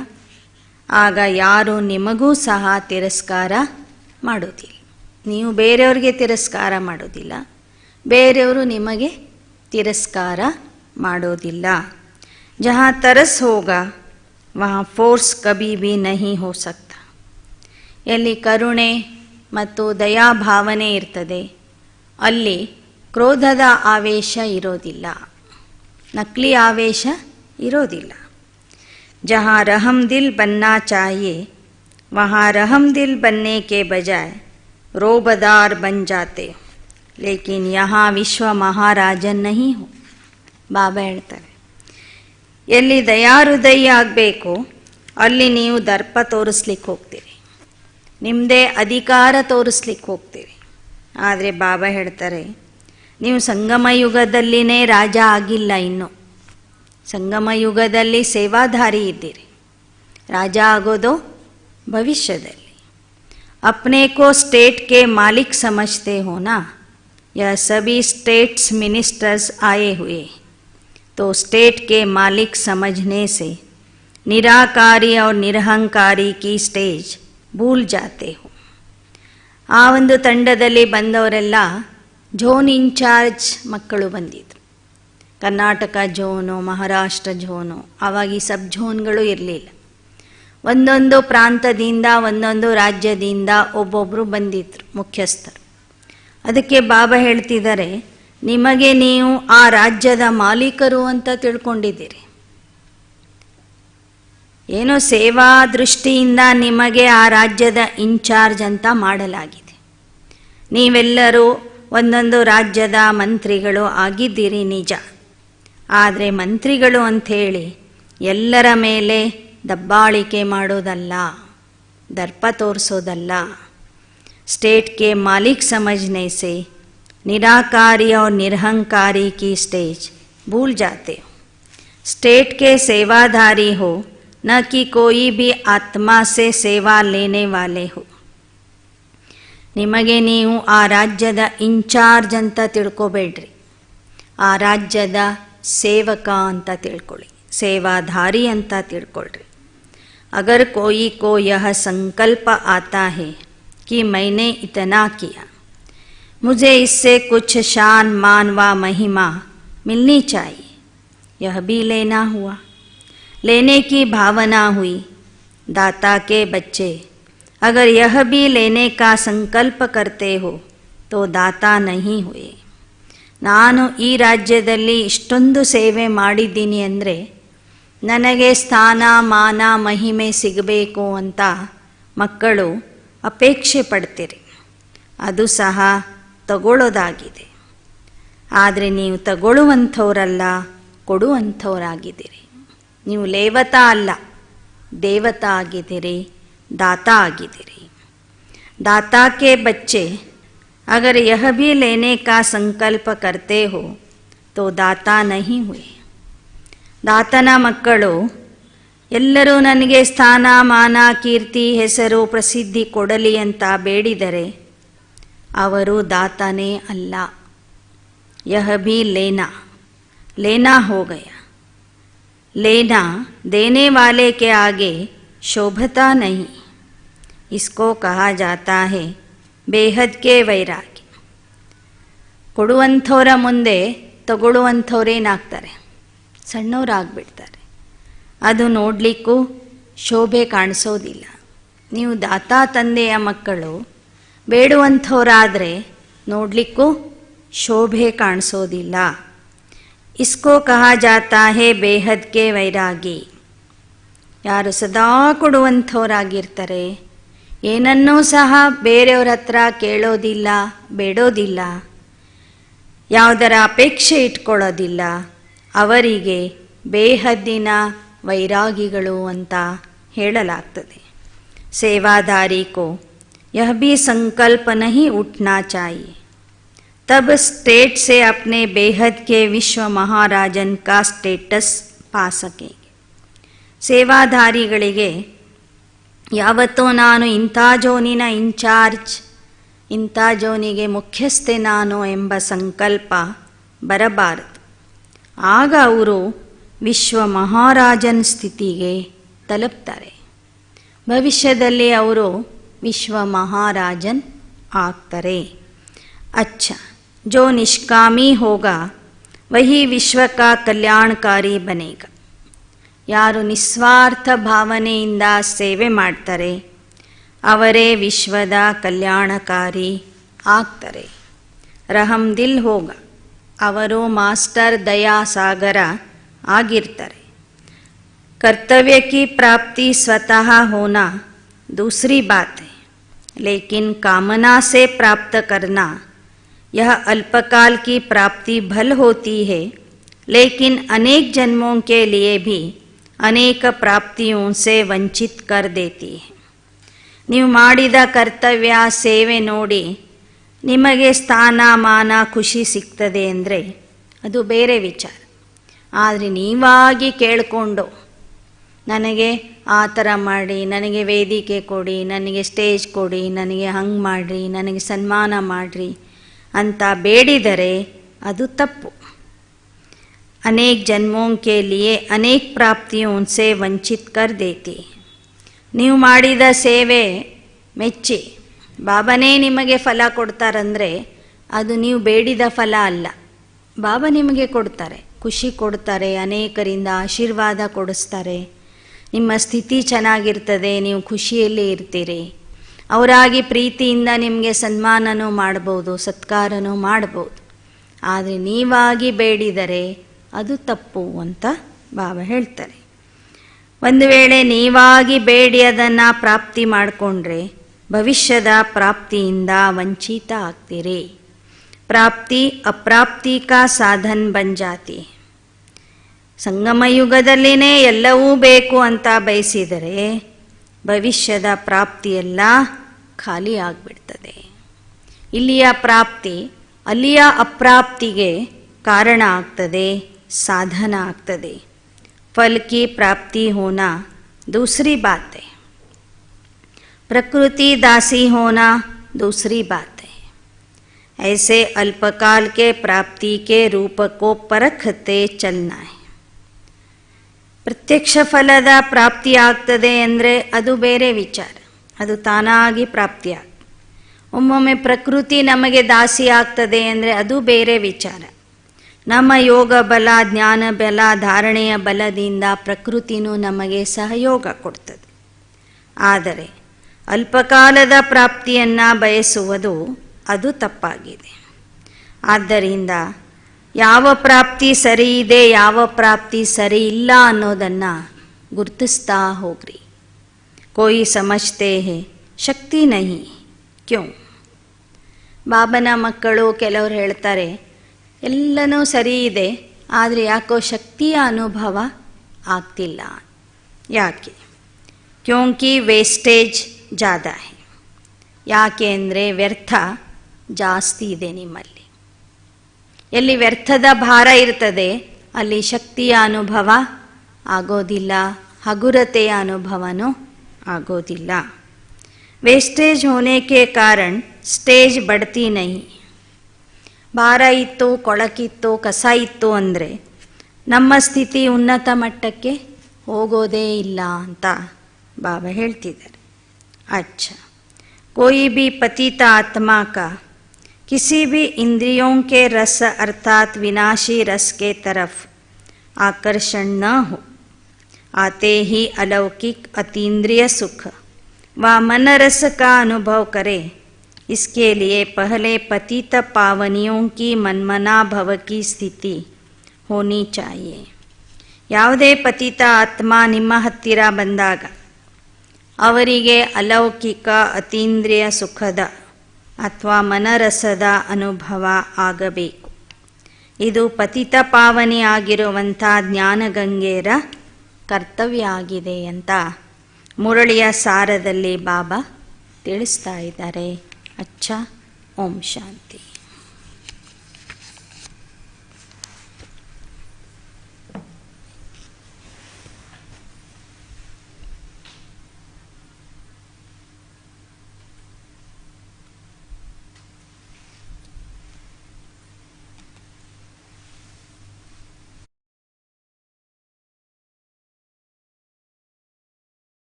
ಆಗ ಯಾರು ನಿಮಗೂ ಸಹ ತಿರಸ್ಕಾರ ಮಾಡೋದಿಲ್ಲ. ನೀವು ಬೇರೆಯವ್ರಿಗೆ ತಿರಸ್ಕಾರ ಮಾಡೋದಿಲ್ಲ, ಬೇರೆಯವರು ನಿಮಗೆ ತಿರಸ್ಕಾರ ಮಾಡೋದಿಲ್ಲ. ಜहाँ तरस होगा वहाँ फोर्स कभी भी नहीं हो सकता. ಎಲ್ಲಿ ಕರುಣೆ ಮತ್ತು ದಯಾಭಾವನೆ ಇರ್ತದೆ ಅಲ್ಲಿ ಕ್ರೋಧದ ಆವೇಶ ಇರೋದಿಲ್ಲ, ನಕಲಿ ಆವೇಶ ಇರೋದಿಲ್ಲ. जहाँ रहम दिल बनना चाहिए वहाँ रहम दिल बनने के बजाय रोबदार बन जाते, लेकिन यहाँ विश्व महाराजन नहीं हो. ಬಾಬಾ ಹೇಳ್ತಾರೆ, ಎಲ್ಲಿ ದಯಾಹೃದಯ ಆಗಬೇಕು ಅಲ್ಲಿ ನೀವು ದರ್ಪ ತೋರಿಸ್ಲಿಕ್ಕೆ ಹೋಗ್ತೀರಿ, ನಿಮ್ಮದೇ ಅಧಿಕಾರ ತೋರಿಸ್ಲಿಕ್ಕೆ ಹೋಗ್ತೀರಿ. ಆದರೆ ಬಾಬಾ ಹೇಳ್ತಾರೆ, ನೀವು ಸಂಗಮ ಯುಗದಲ್ಲಿನೇ ರಾಜ ಆಗಿಲ್ಲ, ಇನ್ನು ಸಂಗಮ ಯುಗದಲ್ಲಿ ಸೇವಾಧಾರಿ ಇದ್ದೀರಿ, ರಾಜ ಆಗೋದು ಭವಿಷ್ಯದಲ್ಲಿ. अपने को स्टेट के मालिक समझते हो ना, यह सभी स्टेट्स मिनिस्टर्स आए हुए, तो स्टेट के मालिक समझने से निराकारी और निरहंकारी की स्टेज भूल जाते हो. ಆ ಒಂದು ತಂಡದಲ್ಲಿ ಬಂದವರೆಲ್ಲ ಝೋನ್ ಇನ್ಚಾರ್ಜ್ ಮಕ್ಕಳು ಬಂದಿದ್ರು. ಕರ್ನಾಟಕ ಝೋನು, ಮಹಾರಾಷ್ಟ್ರ ಝೋನು, ಆವಾಗ ಈ ಸಬ್ ಝೋನ್ಗಳು ಇರಲಿಲ್ಲ. ಒಂದೊಂದು ಪ್ರಾಂತದಿಂದ ಒಂದೊಂದು ರಾಜ್ಯದಿಂದ ಒಬ್ಬೊಬ್ಬರು ಬಂದಿದ್ರು ಮುಖ್ಯಸ್ಥರು. ಅದಕ್ಕೆ ಬಾಬಾ ಹೇಳ್ತಿದ್ದಾರೆ, ನಿಮಗೆ ನೀವು ಆ ರಾಜ್ಯದ ಮಾಲೀಕರು ಅಂತ ತಿಳ್ಕೊಂಡಿದ್ದೀರಿ, ಏನೋ ಸೇವಾ ದೃಷ್ಟಿಯಿಂದ ನಿಮಗೆ ಆ ರಾಜ್ಯದ ಇನ್ಚಾರ್ಜ್ ಅಂತ ಮಾಡಲಾಗಿದೆ. ನೀವೆಲ್ಲರೂ ಒಂದೊಂದು ರಾಜ್ಯದ ಮಂತ್ರಿಗಳು ಆಗಿದ್ದೀರಿ ನಿಜ, ಆದರೆ ಮಂತ್ರಿಗಳು ಅಂಥೇಳಿ ಎಲ್ಲರ ಮೇಲೆ ದಬ್ಬಾಳಿಕೆ ಮಾಡೋದಲ್ಲ, ದರ್ಪ ತೋರಿಸೋದಲ್ಲ. स्टेट के मालिक समझने से निराकारी और निरहंकारी की स्टेज भूल जाते हो. स्टेट के सेवाधारी हो न कि कोई भी आत्मा से सेवा लेने वाले हो. ನಿಮಗೆ ನೀವು ಆ ರಾಜ್ಯದ ಇನ್ಚಾರ್ಜ್ ಅಂತ ತಿಳ್ಕೊಬೇಡ್ರಿ, ಆ ರಾಜ್ಯದ ಸೇವಕ ಅಂತ ತಿಳ್ಕೊಳ್ಳಿ, ಸೇವಾಧಾರಿ ಅಂತ ತಿಳ್ಕೊಳ್ರಿ. अगर कोई को यह संकल्प आता है कि मैंने इतना किया, मुझे इससे कुछ शान मान व महिमा मिलनी चाहिए, यह भी लेना हुआ. लेने की भावना हुई. दाता के बच्चे अगर यह भी लेने का संकल्प करते हो तो दाता नहीं हुए. ನಾನು ಈ ರಾಜ್ಯದಲ್ಲಿ ಇಷ್ಟೊಂದು ಸೇವೆ ಮಾಡಿದ್ದೀನಿ ಅಂದರೆ ನನಗೆ ಸ್ಥಾನ ಮಾನ ಮಹಿಮೆ ಸಿಗಬೇಕು ಅಂತ ಮಕ್ಕಳು ಅಪೇಕ್ಷೆ ಪಡ್ತೀರಿ, ಅದು ಸಹ ತಗೊಳ್ಳೋದಾಗಿದೆ. ಆದರೆ ನೀವು ತಗೊಳ್ಳುವಂಥವರಲ್ಲ, ಕೊಡುವಂಥವರಾಗಿದ್ದೀರಿ. ನೀವು ಲೇವತಾ ಅಲ್ಲ, ದೇವತಾ ಆಗಿದ್ದೀರಿ, दाता ಆಗಿದ್ದೀರಿ. दाता के बच्चे अगर यह भी लेने का संकल्प करते हो तो दाता नहीं हुए. ದಾತನ ಮಕ್ಕಳು ಎಲ್ಲರೂ ನನಗೆ ಸ್ಥಾನ ಮಾನ ಕೀರ್ತಿ ಹೆಸರು ಪ್ರಸಿದ್ಧಿ ಕೊಡಲಿ ಅಂತ ಬೇಡಿದರೆ ಅವರು ದಾತನೇ ಅಲ್ಲ. यह भी लेना लेना हो गया. लेना देने वाले के आगे शोभता नहीं. इसको कहा जाता है बेहद के वैराग्य. ಕೊಡುವಂಥವರ ಮುಂದೆ ತಗೊಳ್ಳುವಂಥವ್ರೇನಾಗ್ತಾರೆ, ಸಣ್ಣವರಾಗ್ಬಿಡ್ತಾರೆ. ಅದು ನೋಡಲಿಕ್ಕೂ ಶೋಭೆ ಕಾಣಿಸೋದಿಲ್ಲ. ನೀವು ದಾತಾ ತಂದೆಯ ಮಕ್ಕಳು ಬೇಡುವಂಥವರಾದರೆ ನೋಡಲಿಕ್ಕೂ ಶೋಭೆ ಕಾಣಿಸೋದಿಲ್ಲ. ಇಸ್ಕೋ ಕಹಾ ಜಾತಾ ಹೇ ಬೇಹದ್ ಕೆ ವೈರಾಗಿ. ಯಾರು ಸದಾ ಕೊಡುವಂಥವರಾಗಿರ್ತಾರೆ, ಏನನ್ನೂ ಸಹ ಬೇರೆಯವ್ರ ಹತ್ರ ಕೇಳೋದಿಲ್ಲ, ಬೇಡೋದಿಲ್ಲ, ಯಾವುದರ ಅಪೇಕ್ಷೆ ಇಟ್ಕೊಳ್ಳೋದಿಲ್ಲ, ಅವರಿಗೆ ಬೇಹದ್ದಿನ ವೈರಾಗಿಗಳು ಅಂತ ಹೇಳಲಾಗ್ತದೆ. ಸೇವಾದಾರಿ ಕೋ यह भी संकल्प नहीं उठना चाहिए, तब स्टेट से अपने बेहद के विश्व महाराजन का स्टेटस पा सकेंगे. ಸೇವಾಧಾರಿಗಳಿಗೆ ಯಾವತ್ತೋ ನಾನು ಇಂಥ ಜೋನಿನ ಇನ್ಚಾರ್ಜ್, ಇಂಥ ಜೋನಿಗೆ ಮುಖ್ಯಸ್ಥೆ ನಾನು ಎಂಬ ಸಂಕಲ್ಪ ಬರಬಾರದು. ಆಗ ಅವರು ವಿಶ್ವ ಮಹಾರಾಜನ್ ಸ್ಥಿತಿಗೆ ತಲುಪ್ತಾರೆ. ಭವಿಷ್ಯದಲ್ಲಿ ಅವರು ವಿಶ್ವ ಮಹಾರಾಜನ್ ಆಗ್ತಾರೆ. अच्छा, जो निष्कामी होगा वही विश्व का कल्याणकारी बनेगा. ಯಾರು ನಿಸ್ವಾರ್ಥ ಭಾವನೆಯಿಂದ ಸೇವೆ ಮಾಡ್ತಾರೆ ಅವರೇ ವಿಶ್ವದ ಕಲ್ಯಾಣಕಾರಿ ಆಗ್ತಾರೆ. ರಹಮ್ ದಿಲ್ ಹೋಗ, ಅವರು ಮಾಸ್ಟರ್ ದಯಾಸಾಗರ ಆಗಿರ್ತಾರೆ. कर्तव्य की प्राप्ति स्वतः होना दूसरी बात है, लेकिन कामना से प्राप्त करना यह अल्पकाल की प्राप्ति भल होती है, लेकिन अनेक जन्मों के लिए भी अनेक प्राप्तियों से ವಂಚಿತ कर देती है. ನೀವು ಮಾಡಿದ ಕರ್ತವ್ಯ ಸೇವೆ ನೋಡಿ ನಿಮಗೆ ಸ್ಥಾನ ಮಾನ ಖುಷಿ ಸಿಗ್ತದೆ ಅಂದರೆ ಅದು ಬೇರೆ ವಿಚಾರ. ಆದರೆ ನೀವಾಗಿ ಕೇಳಿಕೊಂಡು ನನಗೆ ಆ ಥರ ಮಾಡಿ, ನನಗೆ ವೇದಿಕೆ ಕೊಡಿ, ನನಗೆ ಸ್ಟೇಜ್ ಕೊಡಿ, ನನಗೆ ಹಂಗೆ ಮಾಡಿರಿ, ನನಗೆ ಸನ್ಮಾನ ಮಾಡಿರಿ ಅಂತ ಬೇಡಿದರೆ ಅದು ತಪ್ಪು. ಅನೇಕ ಜನ್ಮೋಂ ಕೆ ಲಿಯೆ ಅನೇಕ ಪ್ರಾಪ್ತಿಯೋ ಉನ್ಸೆ ವಂಚಿತ್ ಕರ್ ದೇತಿ. ನೀವು ಮಾಡಿದ ಸೇವೆ ಮೆಚ್ಚಿ ಬಾಬಾನೇ ನಿಮಗೆ ಫಲ ಕೊಡ್ತಾರಂದರೆ ಅದು ನೀವು ಬೇಡಿದ ಫಲ ಅಲ್ಲ. ಬಾಬಾ ನಿಮಗೆ ಕೊಡ್ತಾರೆ, ಖುಷಿ ಕೊಡ್ತಾರೆ, ಅನೇಕರಿಂದ ಆಶೀರ್ವಾದ ಕೊಡಿಸ್ತಾರೆ, ನಿಮ್ಮ ಸ್ಥಿತಿ ಚೆನ್ನಾಗಿರ್ತದೆ, ನೀವು ಖುಷಿಯಲ್ಲಿ ಇರ್ತೀರಿ. ಅವರಾಗಿ ಪ್ರೀತಿಯಿಂದ ನಿಮಗೆ ಸನ್ಮಾನನೂ ಮಾಡ್ಬೋದು, ಸತ್ಕಾರನೂ ಮಾಡ್ಬೋದು. ಆದರೆ ನೀವಾಗಿ ಬೇಡಿದರೆ ಅದು ತಪ್ಪು ಅಂತ ಬಾಬಾ ಹೇಳ್ತಾರೆ. ಒಂದು ವೇಳೆ ನೀವಾಗಿ ಬೇಡಿ ಅದನ್ನು ಪ್ರಾಪ್ತಿ ಮಾಡಿಕೊಂಡ್ರೆ ಭವಿಷ್ಯದ ಪ್ರಾಪ್ತಿಯಿಂದ ವಂಚಿತ ಆಗ್ತೀರಿ. ಪ್ರಾಪ್ತಿ ಅಪ್ರಾಪ್ತಿ ಕಾ ಸಾಧನ್ ಬನ್ ಜಾತಿ. ಸಂಗಮ ಯುಗದಲ್ಲಿನೇ ಎಲ್ಲವೂ ಬೇಕು ಅಂತ ಬಯಸಿದರೆ ಭವಿಷ್ಯದ ಪ್ರಾಪ್ತಿಯೆಲ್ಲ ಖಾಲಿ ಆಗಿಬಿಡ್ತದೆ. ಇಲ್ಲಿಯ ಪ್ರಾಪ್ತಿ ಅಲ್ಲಿಯ ಅಪ್ರಾಪ್ತಿಗೆ ಕಾರಣ ಆಗ್ತದೆ, ಸಾಧನ ಆಗ್ತದೆ. फल की प्राप्ति होना दूसरी बात है, प्रकृति दासी होना दूसरी बात है. ऐसे अल्पकाल के प्राप्ति के रूप को परखते चलना है. ಪ್ರತ್ಯಕ್ಷ ಫಲದ ಪ್ರಾಪ್ತಿ ಆಗ್ತದೆ ಅಂದರೆ ಅದು ಬೇರೆ ವಿಚಾರ, ಅದು ತಾನಾಗಿ ಪ್ರಾಪ್ತಿ ಆಗ್ತದೆ. ಒಮ್ಮೊಮ್ಮೆ ಪ್ರಕೃತಿ ನಮಗೆ ದಾಸಿ ಆಗ್ತದೆ ಅಂದರೆ ಅದು ಬೇರೆ ವಿಚಾರ. ನಮ್ಮ ಯೋಗ ಬಲ, ಜ್ಞಾನ ಬಲ, ಧಾರಣೆಯ ಬಲದಿಂದ ಪ್ರಕೃತಿನೂ ನಮಗೆ ಸಹಯೋಗ ಕೊಡ್ತದೆ. ಆದರೆ ಅಲ್ಪಕಾಲದ ಪ್ರಾಪ್ತಿಯನ್ನು ಬಯಸುವುದು ಅದು ತಪ್ಪಾಗಿದೆ. ಆದ್ದರಿಂದ ಯಾವ ಪ್ರಾಪ್ತಿ ಸರಿ ಇದೆ, ಯಾವ ಪ್ರಾಪ್ತಿ ಸರಿ ಇಲ್ಲ ಅನ್ನೋದನ್ನು ಗುರುತಿಸ್ತಾ ಹೋಗ್ರಿ. ಕೋಯಿ ಸಮಜ್ತೆ ಹೇ ಶಕ್ತಿ ನಹಿ ಕ್ಯೋ. ಬಾಬನ ಮಕ್ಕಳು ಕೆಲವರು ಹೇಳ್ತಾರೆ ಎಲ್ಲನೂ ಸರಿ ಇದೆ, ಆದರೆ ಯಾಕೋ ಶಕ್ತಿಯ ಅನುಭವ ಆಗ್ತಿಲ್ಲ. ಯಾಕೆ? ಕ್ಯೋಂಕಿ ವೇಸ್ಟೇಜ್ ಜಾದಾ ಹೈ. ಯಾಕೆ ಅಂದರೆ ವ್ಯರ್ಥ ಜಾಸ್ತಿ ಇದೆ ನಿಮ್ಮಲ್ಲಿ. ಎಲ್ಲಿ ವ್ಯರ್ಥದ ಭಾರ ಇರ್ತದೆ ಅಲ್ಲಿ ಶಕ್ತಿಯ ಅನುಭವ ಆಗೋದಿಲ್ಲ, ಹಗುರತೆಯ ಅನುಭವನೂ ಆಗೋದಿಲ್ಲ. ವೇಸ್ಟೇಜ್ ಹೋನೆ ಕೆ ಕಾರಣ ಸ್ಟೇಜ್ ಬಡ್ತಿ ನಹಿ. ಭಾರ ಇತ್ತು, ಕೊಳಕಿತ್ತು, ಕಸ ಇತ್ತು ಅಂದರೆ ನಮ್ಮ ಸ್ಥಿತಿ ಉನ್ನತ ಮಟ್ಟಕ್ಕೆ ಹೋಗೋದೇ ಇಲ್ಲ ಅಂತ ಬಾಬಾ ಹೇಳ್ತಿದ್ದಾರೆ. अच्छा, कोई भी पतित आत्मा का किसी भी इंद्रियों के रस अर्थात विनाशी रस के तरफ आकर्षण न हो, आते ही अलौकिक अतीन्द्रिय सुख व मन रस का अनुभव करे, इसके लिए पहले पतित पावनियों की मनमना भव की ಸ್ಥಿತಿ होनी चाहिए. ಯಾವುದೇ ಪತಿತ ಆತ್ಮ ನಿಮ್ಮ ಹತ್ತಿರ ಬಂದಾಗ ಅವರಿಗೆ ಅಲೌಕಿಕ ಅತೀಂದ್ರಿಯ ಸುಖದ ಅಥವಾ ಮನರಸದ ಅನುಭವ ಆಗಬೇಕು. ಇದು ಪತಿತ ಪಾವನಿ ಆಗಿರುವಂಥ ಜ್ಞಾನಗಂಗೆಯರ ಕರ್ತವ್ಯ ಆಗಿದೆ ಅಂತ ಮುರಳಿಯ ಸಾರದಲ್ಲಿ ಬಾಬಾ ತಿಳಿಸ್ತಾ ಇದ್ದಾರೆ. ಅಚ್ಚಾ, ಓಂ ಶಾಂತಿ.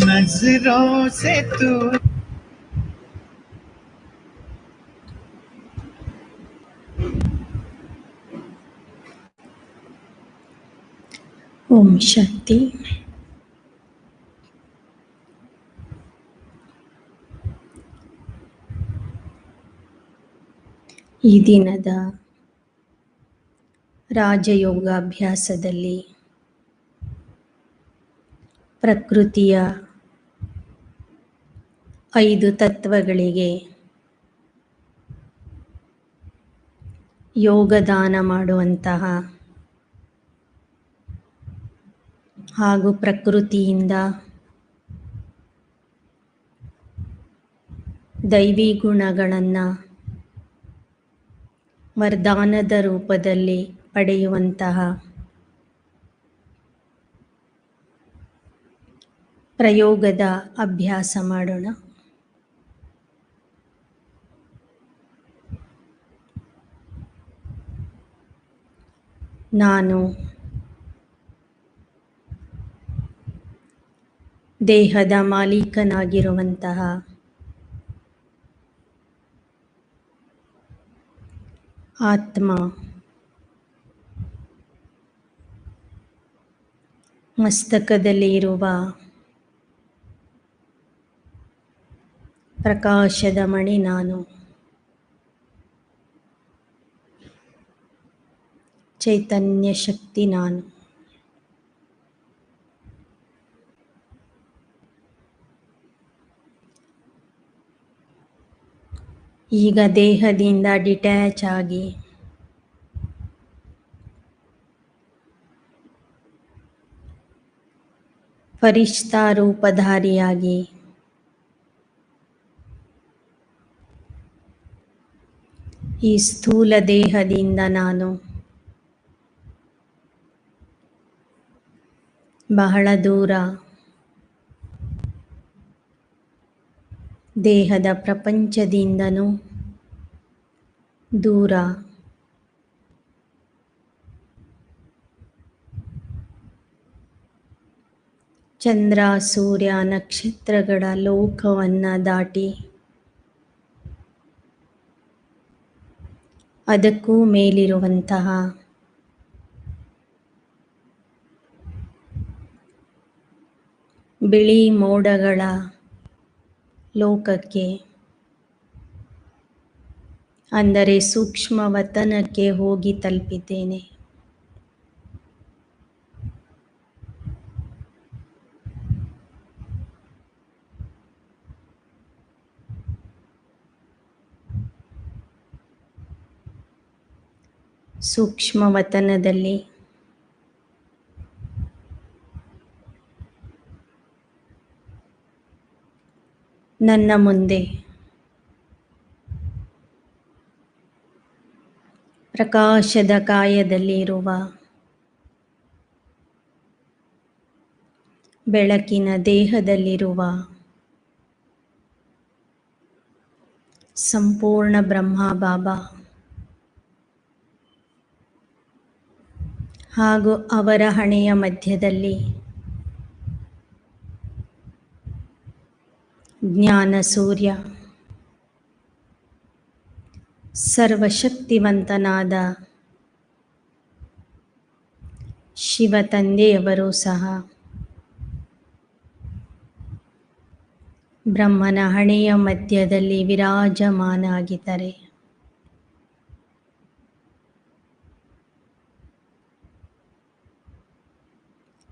नजरों से तू ಓಂ ಶಾಂತಿ. ಈ ದಿನದ ರಾಜಯೋಗಾಭ್ಯಾಸದಲ್ಲಿ ಪ್ರಕೃತಿಯ 5 ತತ್ವಗಳಿಗೆ ಯೋಗದಾನ ಮಾಡುವಂತಹ ಹಾಗೂ ಪ್ರಕೃತಿಯಿಂದ ದೈವಿ ಗುಣಗಳನ್ನು ವರದಾನದ ರೂಪದಲ್ಲಿ ಪಡೆಯುವಂತಹ ಪ್ರಯೋಗದ ಅಭ್ಯಾಸ ಮಾಡೋಣ. ನಾನು ದೇಹದ ಮಾಲೀಕನಾಗಿರುವಂತಹ ಆತ್ಮ ಮಸ್ತಕದಲ್ಲಿ ಇರುವ ಪ್ರಕಾಶದ ಮಣಿ ನಾನು. ಚೈತನ್ಯ ಶಕ್ತಿ ನಾನು. ಈಗ ದೇಹದಿಂದ ಡಿಟ್ಯಾಚ್ ಆಗಿ ಫರಿಷ್ಠಾ ರೂಪಧಾರಿಯಾಗಿ ಈ ಸ್ಥೂಲ ದೇಹದಿಂದ ನಾನು ಬಹಳ ದೂರ ದೇಹದ ಪ್ರಪಂಚದಿಂದನೂ ದೂರ ಚಂದ್ರ ಸೂರ್ಯ ನಕ್ಷತ್ರಗಳ ಲೋಕವನ್ನು ದಾಟಿ ಅದಕ್ಕೂ ಮೇಲಿರುವಂತಹ ಬಿಳಿ ಮೋಡಗಳ ಲೋಕಕ್ಕೆ ಅಂದರೆ ಸೂಕ್ಷ್ಮ ವತನಕ್ಕೆ ಹೋಗಿ ತಲುಪಿದ್ದೇನೆ. ಸೂಕ್ಷ್ಮ ವತನದಲ್ಲಿ ನನ್ನ ಮುಂದೆ ಪ್ರಕಾಶದ ಕಾಯದಲ್ಲಿರುವ ಬೆಳಕಿನ ದೇಹದಲ್ಲಿರುವ ಸಂಪೂರ್ಣ ಬ್ರಹ್ಮ ಬಾಬಾ ಹಾಗೂ ಅವರ ಹಣೆಯ ಮಧ್ಯದಲ್ಲಿ ಜ್ಞಾನ ಸೂರ್ಯ ಸರ್ವಶಕ್ತಿವಂತನಾದ ಶಿವ ತಂದೆಯವರು ಸಹ ಬ್ರಹ್ಮನ ಹಣೆಯ ಮಧ್ಯದಲ್ಲಿ ವಿರಾಜಮಾನಾಗಿದ್ದಾರೆ.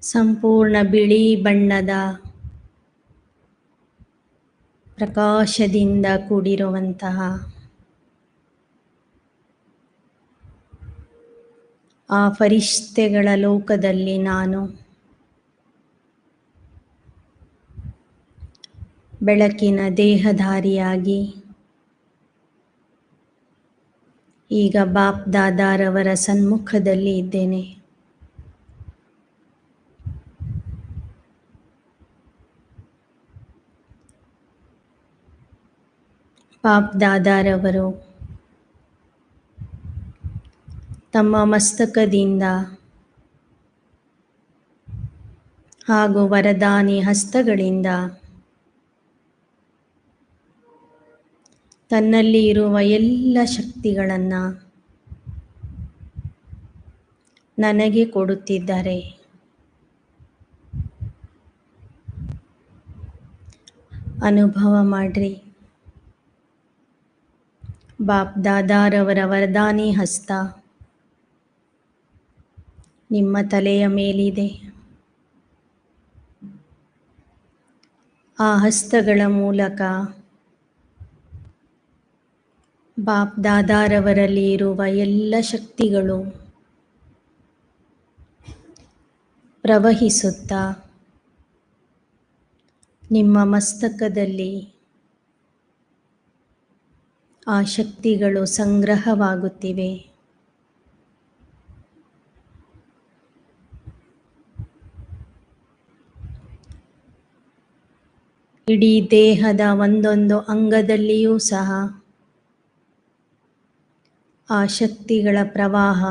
ಸಂಪೂರ್ಣ ಬಿಳಿ ಬಣ್ಣದ ಪ್ರಕಾಶದಿಂದ ಕೂಡಿರುವಂತಹ ಆ ಫರಿಷ್ಠೆಗಳ ಲೋಕದಲ್ಲಿ ನಾನು ಬೆಳಕಿನ ದೇಹಧಾರಿಯಾಗಿ ಈಗ ಬಾಪ್ ದಾದಾರವರ ಸನ್ಮುಖದಲ್ಲಿ ಇದ್ದೇನೆ. ಬಾಪ್ ದಾದಾರವರು ತಮ್ಮ ಮಸ್ತಕದಿಂದ ಹಾಗೂ ವರದಾನಿ ಹಸ್ತಗಳಿಂದ ತನ್ನಲ್ಲಿ ಇರುವ ಎಲ್ಲ ಶಕ್ತಿಗಳನ್ನು ನನಗೆ ಕೊಡುತ್ತಿದ್ದಾರೆ. ಅನುಭವ ಮಾಡ್ರಿ, ಬಾಪ್ ದಾದಾರವರ ವರದಾನಿ ಹಸ್ತ ನಿಮ್ಮ ತಲೆಯ ಮೇಲಿದೆ. ಆ ಹಸ್ತಗಳ ಮೂಲಕ ಬಾಪ್ ದಾದಾರವರಲ್ಲಿ ಇರುವ ಎಲ್ಲ ಶಕ್ತಿಗಳು ಪ್ರವಹಿಸುತ್ತಾ ನಿಮ್ಮ ಮಸ್ತಕದಲ್ಲಿ ಆ ಶಕ್ತಿಗಳು ಸಂಗ್ರಹವಾಗುತ್ತಿವೆ. ಇಡೀ ದೇಹದ ಒಂದೊಂದು ಅಂಗದಲ್ಲಿಯೂ ಸಹ ಆ ಶಕ್ತಿಗಳ ಪ್ರವಾಹ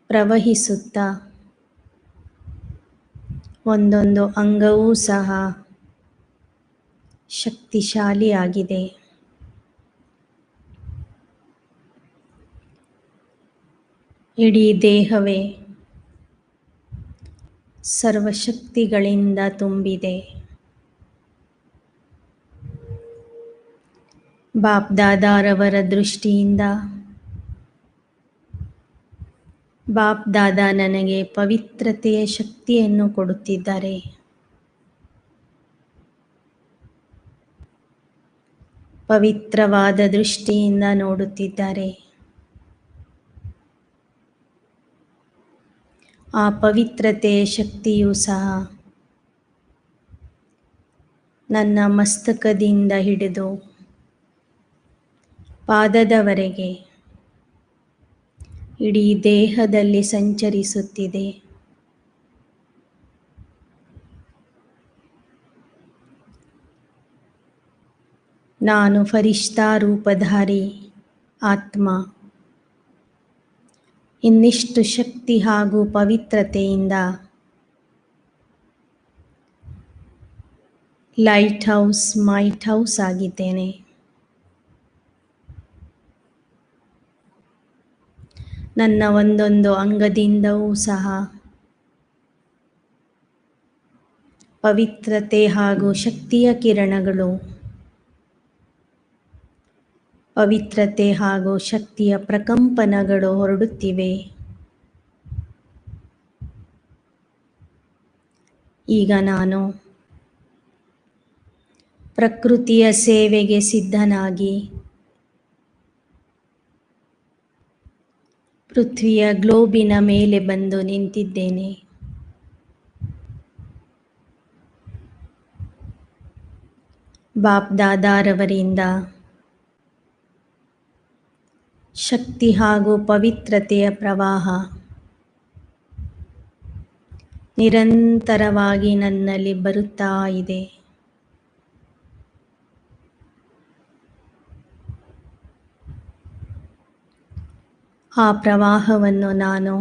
ಪ್ರವಹಿಸುತ್ತಾ ಒಂದೊಂದು ಅಂಗವೂ ಸಹ ಶಕ್ತಿಶಾಲಿಯಾಗಿದೆ. ಇಡೀ ದೇಹವೇ ಸರ್ವಶಕ್ತಿಗಳಿಂದ ತುಂಬಿದೆ. ಬಾಪ್ ದಾದಾರವರ ದೃಷ್ಟಿಯಿಂದ ಬಾಪ್ ದಾದಾ ನನಗೆ ಪವಿತ್ರತೆಯ ಶಕ್ತಿಯನ್ನು ಕೊಡುತ್ತಿದ್ದಾರೆ. ಪವಿತ್ರವಾದ ದೃಷ್ಟಿಯಿಂದ ನೋಡುತ್ತಿದ್ದಾರೆ. ಆ ಪವಿತ್ರತೆಯ ಶಕ್ತಿಯೂ ಸಹ ನನ್ನ ಮಸ್ತಕದಿಂದ ಹಿಡಿದು ಪಾದದವರೆಗೆ ಇಡೀ ದೇಹದಲ್ಲಿ ಸಂಚರಿಸುತ್ತಿದೆ. ನಾನು ಫರಿಷ್ಠಾ ರೂಪಧಾರಿ ಆತ್ಮ. ಇನ್ನಿಷ್ಟು ಶಕ್ತಿ ಹಾಗೂ ಪವಿತ್ರತೆಯಿಂದ ಲೈಟ್ ಹೌಸ್, ಮೈಟ್ ಹೌಸ್ ಆಗಿದ್ದೇನೆ. ನನ್ನ ಒಂದೊಂದು ಅಂಗದಿಂದವೂ ಸಹ ಪವಿತ್ರತೆ ಹಾಗೂ ಶಕ್ತಿಯ ಕಿರಣಗಳು, ಪವಿತ್ರತೆ ಹಾಗೂ ಶಕ್ತಿಯ ಪ್ರಕಂಪನಗಳು ಹೊರಡುತ್ತಿವೆ. ಈಗ ನಾನು ಪ್ರಕೃತಿಯ ಸೇವೆಗೆ ಸಿದ್ಧನಾಗಿ ಪೃಥ್ವಿಯ ಗ್ಲೋಬಿನ ಮೇಲೆ ಬಂದು ನಿಂತಿದ್ದೇನೆ. ಬಾಪ್ ದಾದಾರವರಿಂದ ಶಕ್ತಿ ಹಾಗೂ ಪವಿತ್ರತೆಯ ಪ್ರವಾಹ ನಿರಂತರವಾಗಿ ನನ್ನಲ್ಲಿ ಬರುತ್ತಾ ಇದೆ. ಆ ಪ್ರವಾಹವನ್ನು ನಾನು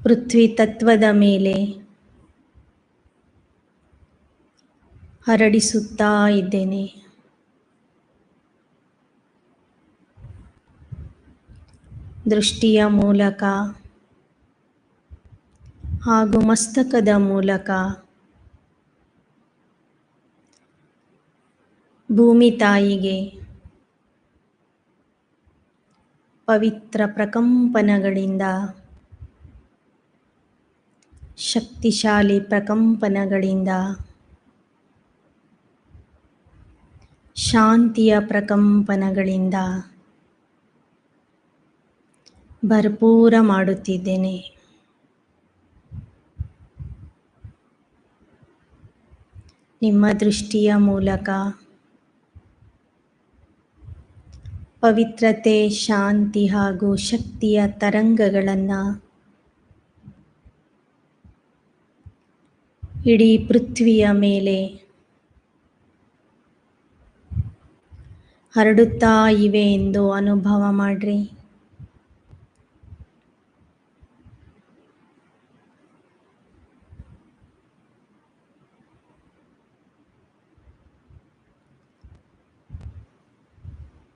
ಪೃಥ್ವಿ ತತ್ವದ ಮೇಲೆ ಹರಡಿಸುತ್ತಾ ಇದ್ದೇನೆ. ದೃಷ್ಟಿಯ ಮೂಲಕ ಹಾಗೂ ಮಸ್ತಕದ ಮೂಲಕ ಭೂಮಿ ತಾಯಿಗೆ ಪವಿತ್ರ ಪ್ರಕಂಪನಗಳಿಂದ, ಶಕ್ತಿಶಾಲಿ ಪ್ರಕಂಪನಗಳಿಂದ, ಶಾಂತಿಯ ಪ್ರಕಂಪನಗಳಿಂದ ಭರ್ಪೂರ ಮಾಡುತ್ತಿದ್ದೇನೆ. ನಿಮ್ಮ ದೃಷ್ಟಿಯ ಮೂಲಕ ಪವಿತ್ರತೆ, ಶಾಂತಿ ಹಾಗೂ ಶಕ್ತಿಯ ತರಂಗಗಳನ್ನು ಇಡೀ ಪೃಥ್ವಿಯ ಮೇಲೆ ಹರಡುತ್ತಾ ಇವೆ ಎಂದು ಅನುಭವ ಮಾಡ್ರಿ.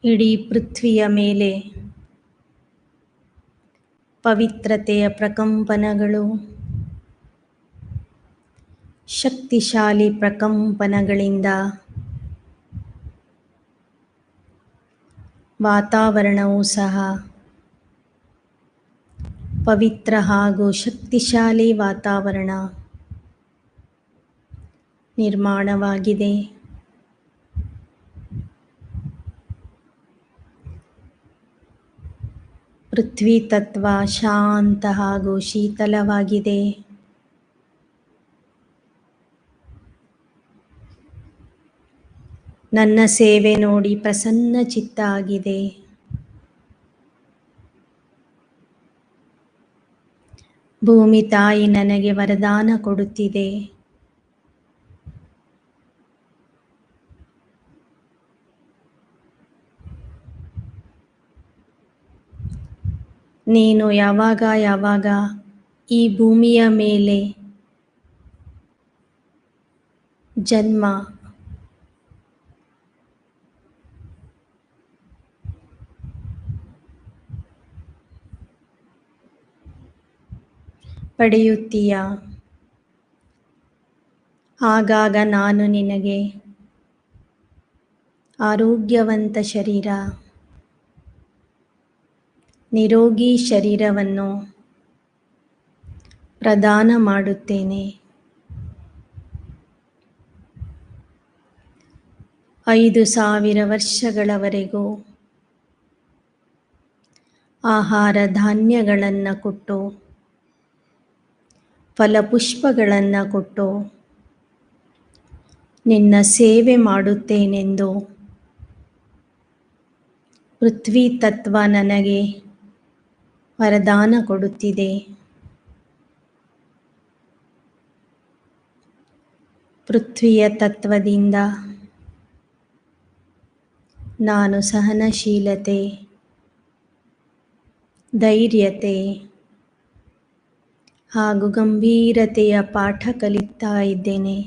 ಇಡೀ ಪೃಥ್ವಿಯ ಮೇಲೆ ಪವಿತ್ರತೆಯ ಪ್ರಕಂಪನಗಳು, ಶಕ್ತಿಶಾಲಿ ಪ್ರಕಂಪನಗಳಿಂದ ವಾತಾವರಣವೂ ಸಹ ಪವಿತ್ರ ಹಾಗೂ ಶಕ್ತಿಶಾಲಿ ವಾತಾವರಣ ನಿರ್ಮಾಣವಾಗಿದೆ. ಪೃಥ್ವಿ ತತ್ವ ಶಾಂತ ಹಾಗೂ ಶೀತಲವಾಗಿದೆ. ನನ್ನ ಸೇವೆ ನೋಡಿ ಪ್ರಸನ್ನ ಚಿತ್ತ ಆಗಿದೆ. ಭೂಮಿ ತಾಯಿ ನನಗೆ ವರದಾನ ಕೊಡುತ್ತಿದೆ. ನೀನು ಯಾವಾಗ ಈ ಭೂಮಿಯ ಮೇಲೆ ಜನ್ಮ ಪಡೆಯುತ್ತೀಯ, ಆಗಾಗ ನಾನು ನಿನಗೆ ಆರೋಗ್ಯವಂತ ಶರೀರ, ನಿರೋಗಿ ಶರೀರವನ್ನು ಪ್ರದಾನ ಮಾಡುತ್ತೇನೆ. 5000 ವರ್ಷಗಳವರೆಗೂ ಆಹಾರ ಧಾನ್ಯಗಳನ್ನು ಕೊಟ್ಟು, ಫಲಪುಷ್ಪಗಳನ್ನು ಕೊಟ್ಟು ನಿನ್ನ ಸೇವೆ ಮಾಡುತ್ತೇನೆಂದು ಪೃಥ್ವಿ ತತ್ವ ನನಗೆ ವರದಾನ ಕೊಡುತ್ತಿದೆ. ಪೃಥ್ವಿಯ ತತ್ವದಿಂದ ನಾನು ಸಹನಶೀಲತೆ, ಧೈರ್ಯತೆ ಹಾಗೂ ಗಂಭೀರತೆಯ ಪಾಠ ಕಲಿತಾ ಇದ್ದೇನೆ.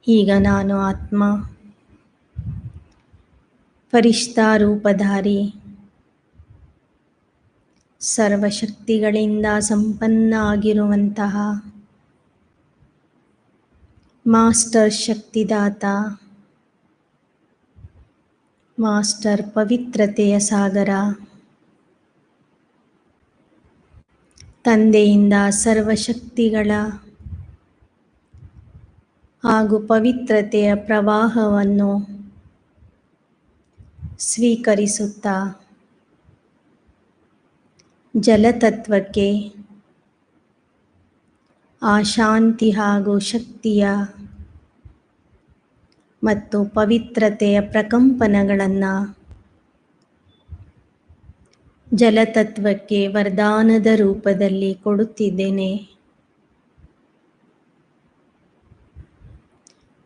ಈಗ ನಾನು ಆತ್ಮ, ಫರಿಷ್ಠಾ ರೂಪಧಾರಿ, ಸರ್ವಶಕ್ತಿಗಳಿಂದ ಸಂಪನ್ನ ಆಗಿರುವಂತಹ ಮಾಸ್ಟರ್ ಶಕ್ತಿದಾತ, ಮಾಸ್ಟರ್ ಪವಿತ್ರತೆಯ ಸಾಗರ, ತಂದೆಯಿಂದ ಸರ್ವಶಕ್ತಿಗಳ ಹಾಗೂ ಪವಿತ್ರತೆಯ ಪ್ರವಾಹವನ್ನು ಸ್ವೀಕರಿಸುತ್ತಾ ಜಲತತ್ವಕ್ಕೆ ಆ ಶಾಂತಿ ಹಾಗೂ ಶಕ್ತಿಯ ಮತ್ತು ಪವಿತ್ರತೆಯ ಪ್ರಕಂಪನಗಳನ್ನು ಜಲತತ್ವಕ್ಕೆ ವರದಾನದ ರೂಪದಲ್ಲಿ ಕೊಡುತ್ತಿದ್ದೇನೆ.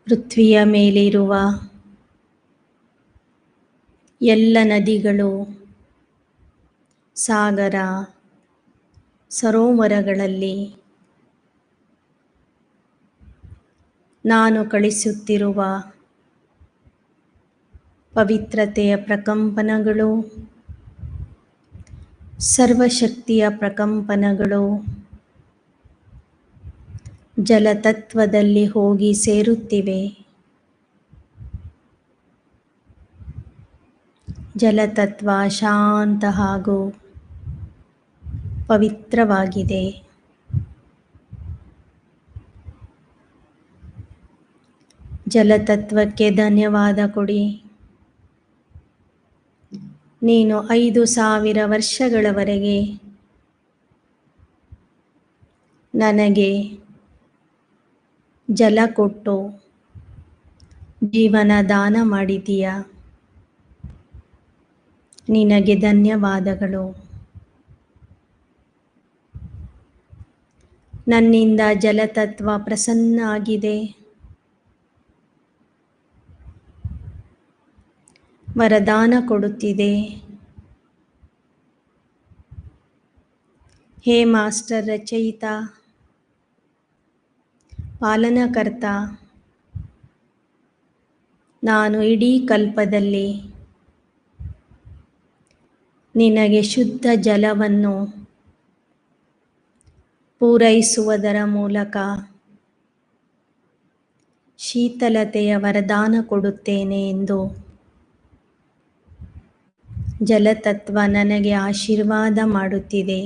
ಪೃಥ್ವಿಯ ಮೇಲಿರುವ ಎಲ್ಲ ನದಿಗಳು, ಸಾಗರ, ಸರೋವರಗಳಲ್ಲಿ ನಾನು ಕಳಿಸುತ್ತಿರುವ ಪವಿತ್ರತೆಯ ಪ್ರಕಂಪನಗಳು, ಸರ್ವಶಕ್ತಿಯ ಪ್ರಕಂಪನಗಳು ಜಲತತ್ವದಲ್ಲಿ ಹೋಗಿ ಸೇರುತ್ತಿವೆ. ಜಲತತ್ವ ಶಾಂತ ಹಾಗೂ ಪವಿತ್ರವಾಗಿದೆ. ಜಲತತ್ವಕ್ಕೆ ಧನ್ಯವಾದ ಕೊಡಿ. ನೀನು 5000 ವರ್ಷಗಳವರೆಗೆ ನನಗೆ ಜಲ ಕೊಟ್ಟು ಜೀವನ ದಾನ ಮಾಡಿದೀಯ. ನಿನಗೆ ಧನ್ಯವಾದಗಳು. ನನ್ನಿಂದ ಜಲತತ್ವ ಪ್ರಸನ್ನ ಆಗಿದೆ. ವರದಾನ ಕೊಡುತ್ತಿದೆ. ಹೇ ಮಾಸ್ಟರ್ ರಚಯಿತ, ಪಾಲನಕರ್ತ, ನಾನು ಇಡೀ ಕಲ್ಪದಲ್ಲಿ ನಿನಗೆ ಶುದ್ಧ ಜಲವನ್ನು ಪೂರೈಸುವುದರ ಮೂಲಕ ಶೀತಲತೆಯ ವರದಾನ ಕೊಡುತ್ತೇನೆ ಎಂದು ಜಲತತ್ವ ನನಗೆ ಆಶೀರ್ವಾದ ಮಾಡುತ್ತಿದೆ.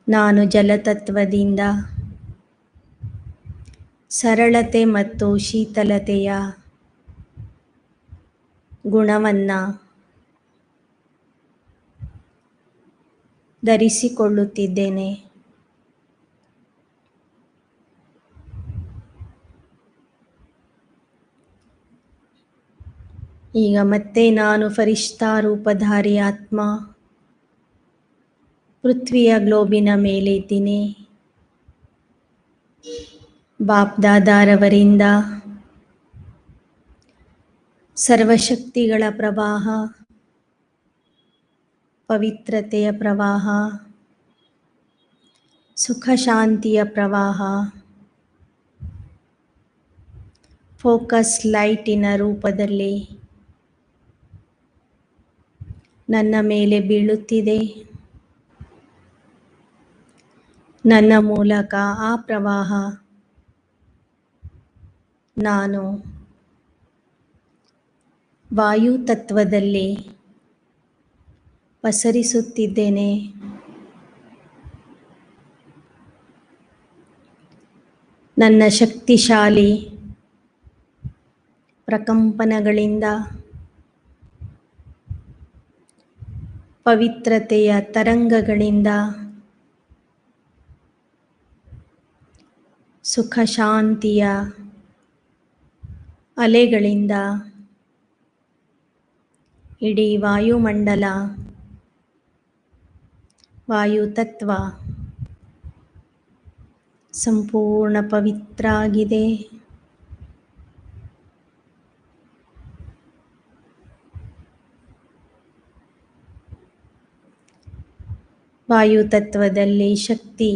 ನಾನು ಜಲತತ್ವದಿಂದ ಸರಳತೆ ಮತ್ತು ಶೀತಲತೆಯ ಗುಣವನ್ನು ಧರಿಸಿಕೊಳ್ಳುತ್ತಿದ್ದೇನೆ. ಈಗ ಮತ್ತೆ ನಾನು ಫರಿಷ್ಠಾ ರೂಪಧಾರಿ ಆತ್ಮ ಪೃಥ್ವಿಯ ಗ್ಲೋಬಿನ ಮೇಲೆ ಇದ್ದೀನಿ. ಬಾಪ್ ದಾದಾರವರಿಂದ ಸರ್ವಶಕ್ತಿಗಳ ಪ್ರವಾಹ, ಪವಿತ್ರತೆಯ ಪ್ರವಾಹ, ಸುಖ ಶಾಂತಿಯ ಪ್ರವಾಹ, ಫೋಕಸ್ ಲೈಟಿನ ರೂಪದಲ್ಲಿ ನನ್ನ ಮೇಲೆ ಬೀಳುತ್ತಿದೆ. ನನ್ನ ಮೂಲಕ ಆ ಪ್ರವಾಹ ನಾನು ವಾಯು ತತ್ವದಲ್ಲಿ ಪಸರಿಸುತ್ತಿದ್ದೇನೆ. ನನ್ನ ಶಕ್ತಿಶಾಲಿ ಪ್ರಕಂಪನಗಳಿಂದ ಪವಿತ್ರತೆಯ ತರಂಗಗಳಿಂದ ಸುಖ ಶಾಂತಿಯ ಅಲೆಗಳಿಂದ ಇಡೀ ವಾಯುಮಂಡಲ, ವಾಯುತತ್ವ ಸಂಪೂರ್ಣ ಪವಿತ್ರ ಆಗಿದೆ. ವಾಯುತತ್ವದಲ್ಲಿ ಶಕ್ತಿ,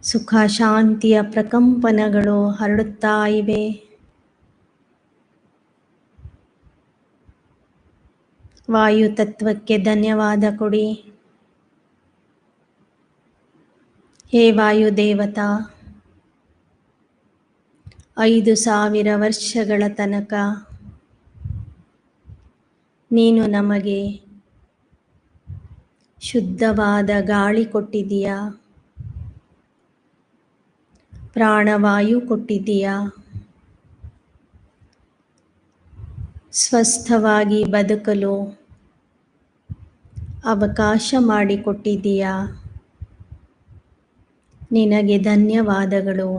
ಸುಖ ಶಾಂತಿಯ ಪ್ರಕಂಪನಗಳು ಹರಡುತ್ತಾ ಇವೆ. ವಾಯುತತ್ವಕ್ಕೆ ಧನ್ಯವಾದ ಕೊಡಿ. ಹೇ ವಾಯುದೇವತಾ, 5000 ವರ್ಷಗಳ ತನಕ ನೀನು ನಮಗೆ ಶುದ್ಧವಾದ ಗಾಳಿ ಕೊಟ್ಟಿದ್ದೀಯಾ, ಪ್ರಾಣವಾಯು ಕೊಟ್ಟಿದ್ದೀಯಾ, ಸ್ವಸ್ಥವಾಗಿ ಬದುಕಲು ಅವಕಾಶ ಮಾಡಿಕೊಟ್ಟಿದ್ದೀಯಾ. ನಿನಗೆ ಧನ್ಯವಾದಗಳು.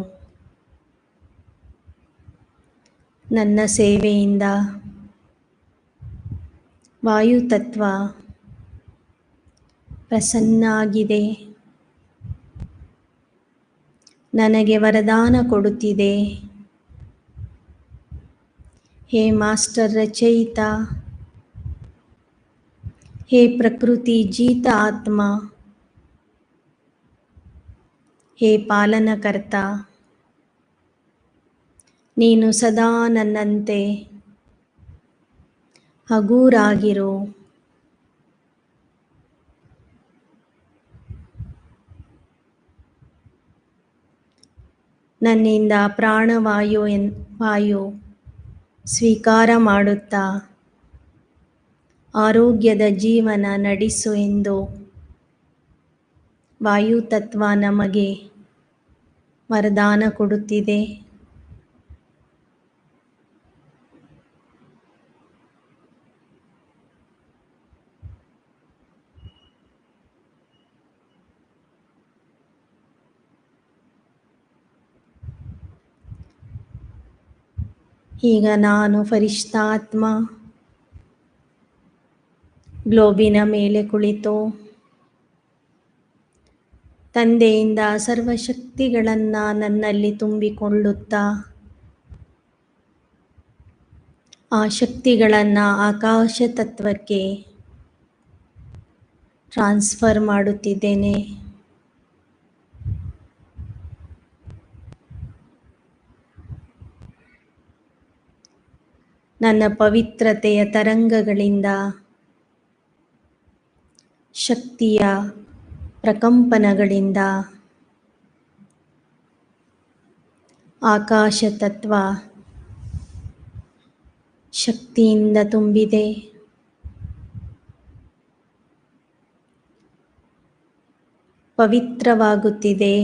ನನ್ನ ಸೇವೆಯಿಂದ ವಾಯುತತ್ವ ಪ್ರಸನ್ನ ಆಗಿದೆ. ನನಗೆ ವರದಾನ ಕೊಡುತ್ತಿದೆ. ಹೇ ಮಾಸ್ಟರ್ ರಚಯಿತ, हे प्रकृति जीत आत्मा, हे ಪಾಲನಕರ್ತ, ನೀನು ಸದಾ ನನ್ನಂತೆ ಹಗೂರಾಗಿರು. ನನ್ನಿಂದ ವಾಯು ಸ್ವೀಕಾರ ಮಾಡುತ್ತಾ ಆರೋಗ್ಯದ ಜೀವನ ನಡೆಸು ಎಂದು ವಾಯು ತತ್ವ ನಮಗೆ ವರದಾನ ಕೊಡುತ್ತಿದೆ. ಈಗ ನಾನು ಫರಿಷ್ಠಾತ್ಮ ಗ್ಲೋಬಿನ ಮೇಲೆ ಕುಳಿತು ತಂದೆಯಿಂದ ಸರ್ವಶಕ್ತಿಗಳನ್ನು ನನ್ನಲ್ಲಿ ತುಂಬಿಕೊಳ್ಳುತ್ತಾ ಆ ಶಕ್ತಿಗಳನ್ನು ಆಕಾಶ ತತ್ವಕ್ಕೆ ಟ್ರಾನ್ಸ್ಫರ್ ಮಾಡುತ್ತಿದ್ದೇನೆ. ನನ್ನ ಪವಿತ್ರತೆಯ ತರಂಗಗಳಿಂದ ಶಕ್ತಿಯ ಪ್ರಕಂಪನಗಳಿಂದ ಆಕಾಶ ತತ್ವ ಶಕ್ತಿಯಿಂದ ತುಂಬಿದೆ. ಪವಿತ್ರವಾಗುತ್ತಿದೆ.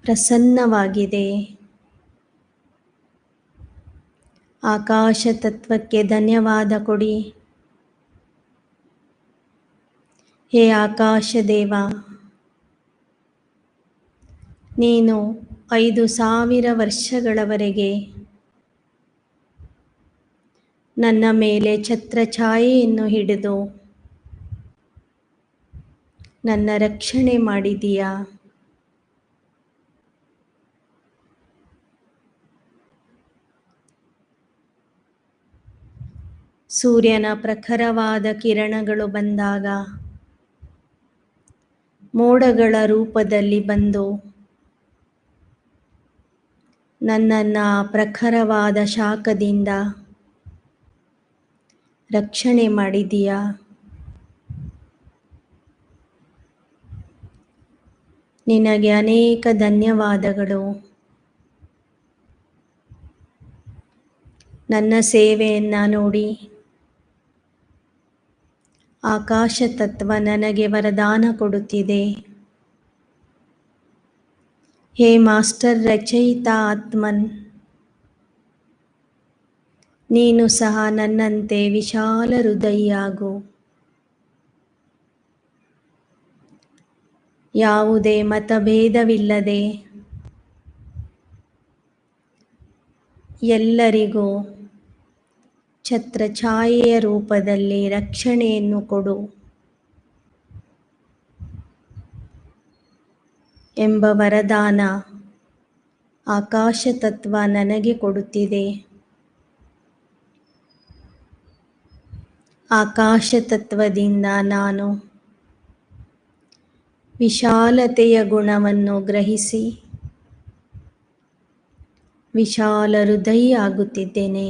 ಪ್ರಸನ್ನವಾಗಿದೆ. ಆಕಾಶ ತತ್ವಕ್ಕೆ ಧನ್ಯವಾದ ಕೊಡಿ. ಹೇ ಆಕಾಶ ದೇವ, ನೀನು 5000 ವರ್ಷಗಳವರೆಗೆ ನನ್ನ ಮೇಲೆ ಛತ್ರಛಾಯೆಯನ್ನು ಹಿಡಿದು ನನ್ನ ರಕ್ಷಣೆ ಮಾಡಿದೀಯಾ. ಸೂರ್ಯನ ಪ್ರಖರವಾದ ಕಿರಣಗಳು ಬಂದಾಗ ಮೋಡಗಳ ರೂಪದಲ್ಲಿ ಬಂದು ನನ್ನನ್ನು ಪ್ರಖರವಾದ ಶಾಖದಿಂದ ರಕ್ಷಣೆ ಮಾಡಿದೀಯಾ. ನಿನಗೆ ಅನೇಕ ಧನ್ಯವಾದಗಳು. ನನ್ನ ಸೇವೆಯನ್ನು ನೋಡಿ ಆಕಾಶ ತತ್ವ ನನಗೆ ವರದಾನ ಕೊಡುತ್ತಿದೆ. ಹೇ ಮಾಸ್ಟರ್ ರಚಯಿತ ಆತ್ಮನ್, ನೀನು ಸಹ ನನ್ನಂತೆ ವಿಶಾಲ ಹೃದಯಿಯಾಗು. ಯಾವುದೇ ಮತಭೇದವಿಲ್ಲದೆ ಎಲ್ಲರಿಗೂ ಛತ್ರಛಾಯೆಯ ರೂಪದಲ್ಲಿ ರಕ್ಷಣೆಯನ್ನು ಕೊಡು ಎಂಬ ವರದಾನ ಆಕಾಶ ತತ್ವ ನನಗೆ ಕೊಡುತ್ತಿದೆ. ಆಕಾಶ ತತ್ವದಿಂದ ನಾನು ವಿಶಾಲತೆಯ ಗುಣವನ್ನು ಗ್ರಹಿಸಿ ವಿಶಾಲ ಹೃದಯಿ ಆಗುತ್ತಿದ್ದೇನೆ.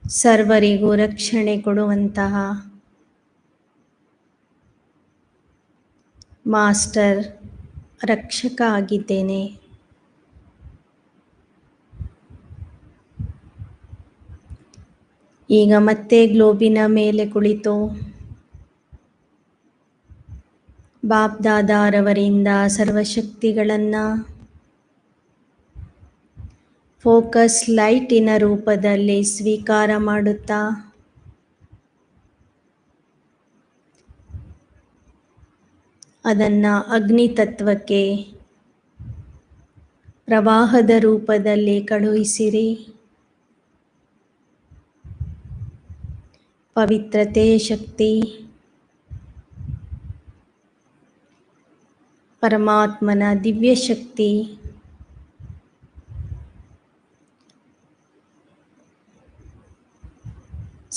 ಸರ್ವರಿಗೂ ರಕ್ಷಣೆ ಕೊಡುವಂತಹ ಮಾಸ್ಟರ್ ರಕ್ಷಕ ಆಗಿದ್ದೇನೆ. ಈಗ ಮತ್ತೆ ಗ್ಲೋಬಿನ ಮೇಲೆ ಕುಳಿತು ಬಾಪ್ ದಾದಾರವರಿಂದ ಸರ್ವಶಕ್ತಿಗಳನ್ನು ಫೋಕಸ್ ಲೈಟಿನ ರೂಪದಲ್ಲಿ ಸ್ವೀಕಾರ ಮಾಡುತ್ತಾ ಅದನ್ನು ಅಗ್ನಿ ತತ್ವಕ್ಕೆ ಪ್ರವಾಹದ ರೂಪದಲ್ಲಿ ಕಳುಹಿಸಿರಿ. ಪವಿತ್ರತೆಯ ಶಕ್ತಿ ಪರಮಾತ್ಮನ ದಿವ್ಯ ಶಕ್ತಿ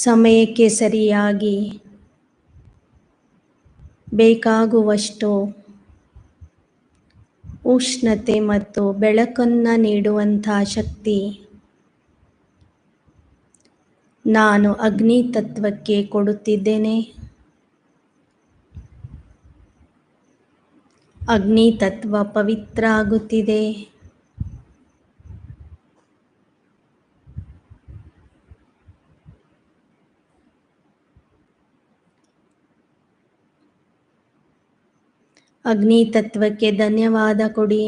ಸಮಯಕ್ಕೆ ಸರಿಯಾಗಿ ಬೇಕಾಗುವಷ್ಟು ಉಷ್ಣತೆ ಮತ್ತು ಬೆಳಕನ್ನು ನೀಡುವಂಥ ಶಕ್ತಿ ನಾನು ಅಗ್ನಿ ತತ್ವಕ್ಕೆ ಕೊಡುತ್ತಿದ್ದೇನೆ. ಅಗ್ನಿ ತತ್ವ ಪವಿತ್ರ ಆಗುತ್ತಿದೆ. ಅಗ್ನಿ ತತ್ವಕ್ಕೆ ಧನ್ಯವಾದ ಕೊಡಿ.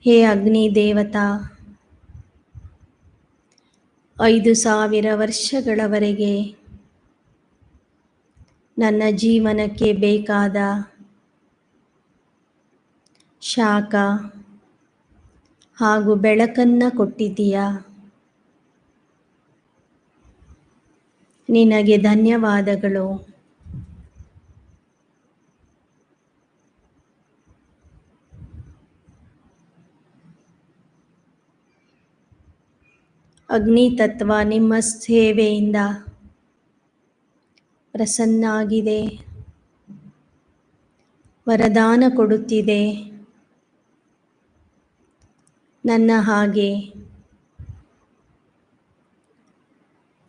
ಹೇ ಅಗ್ನಿ ದೇವತಾ, 5000 ವರ್ಷಗಳವರೆಗೆ ನನ್ನ ಜೀವನಕ್ಕೆ ಬೇಕಾದ ಶಾಖ ಹಾಗೂ ಬೆಳಕನ್ನು ಕೊಟ್ಟಿದ್ದೀಯಾ. ನಿನಗೆ ಧನ್ಯವಾದಗಳು. ಅಗ್ನಿ ತತ್ವ ನಿಮ್ಮ ಸೇವೆಯಿಂದ ಪ್ರಸನ್ನ ಆಗಿದೆ, ವರದಾನ ಕೊಡುತ್ತಿದೆ. ನನ್ನ ಹಾಗೆ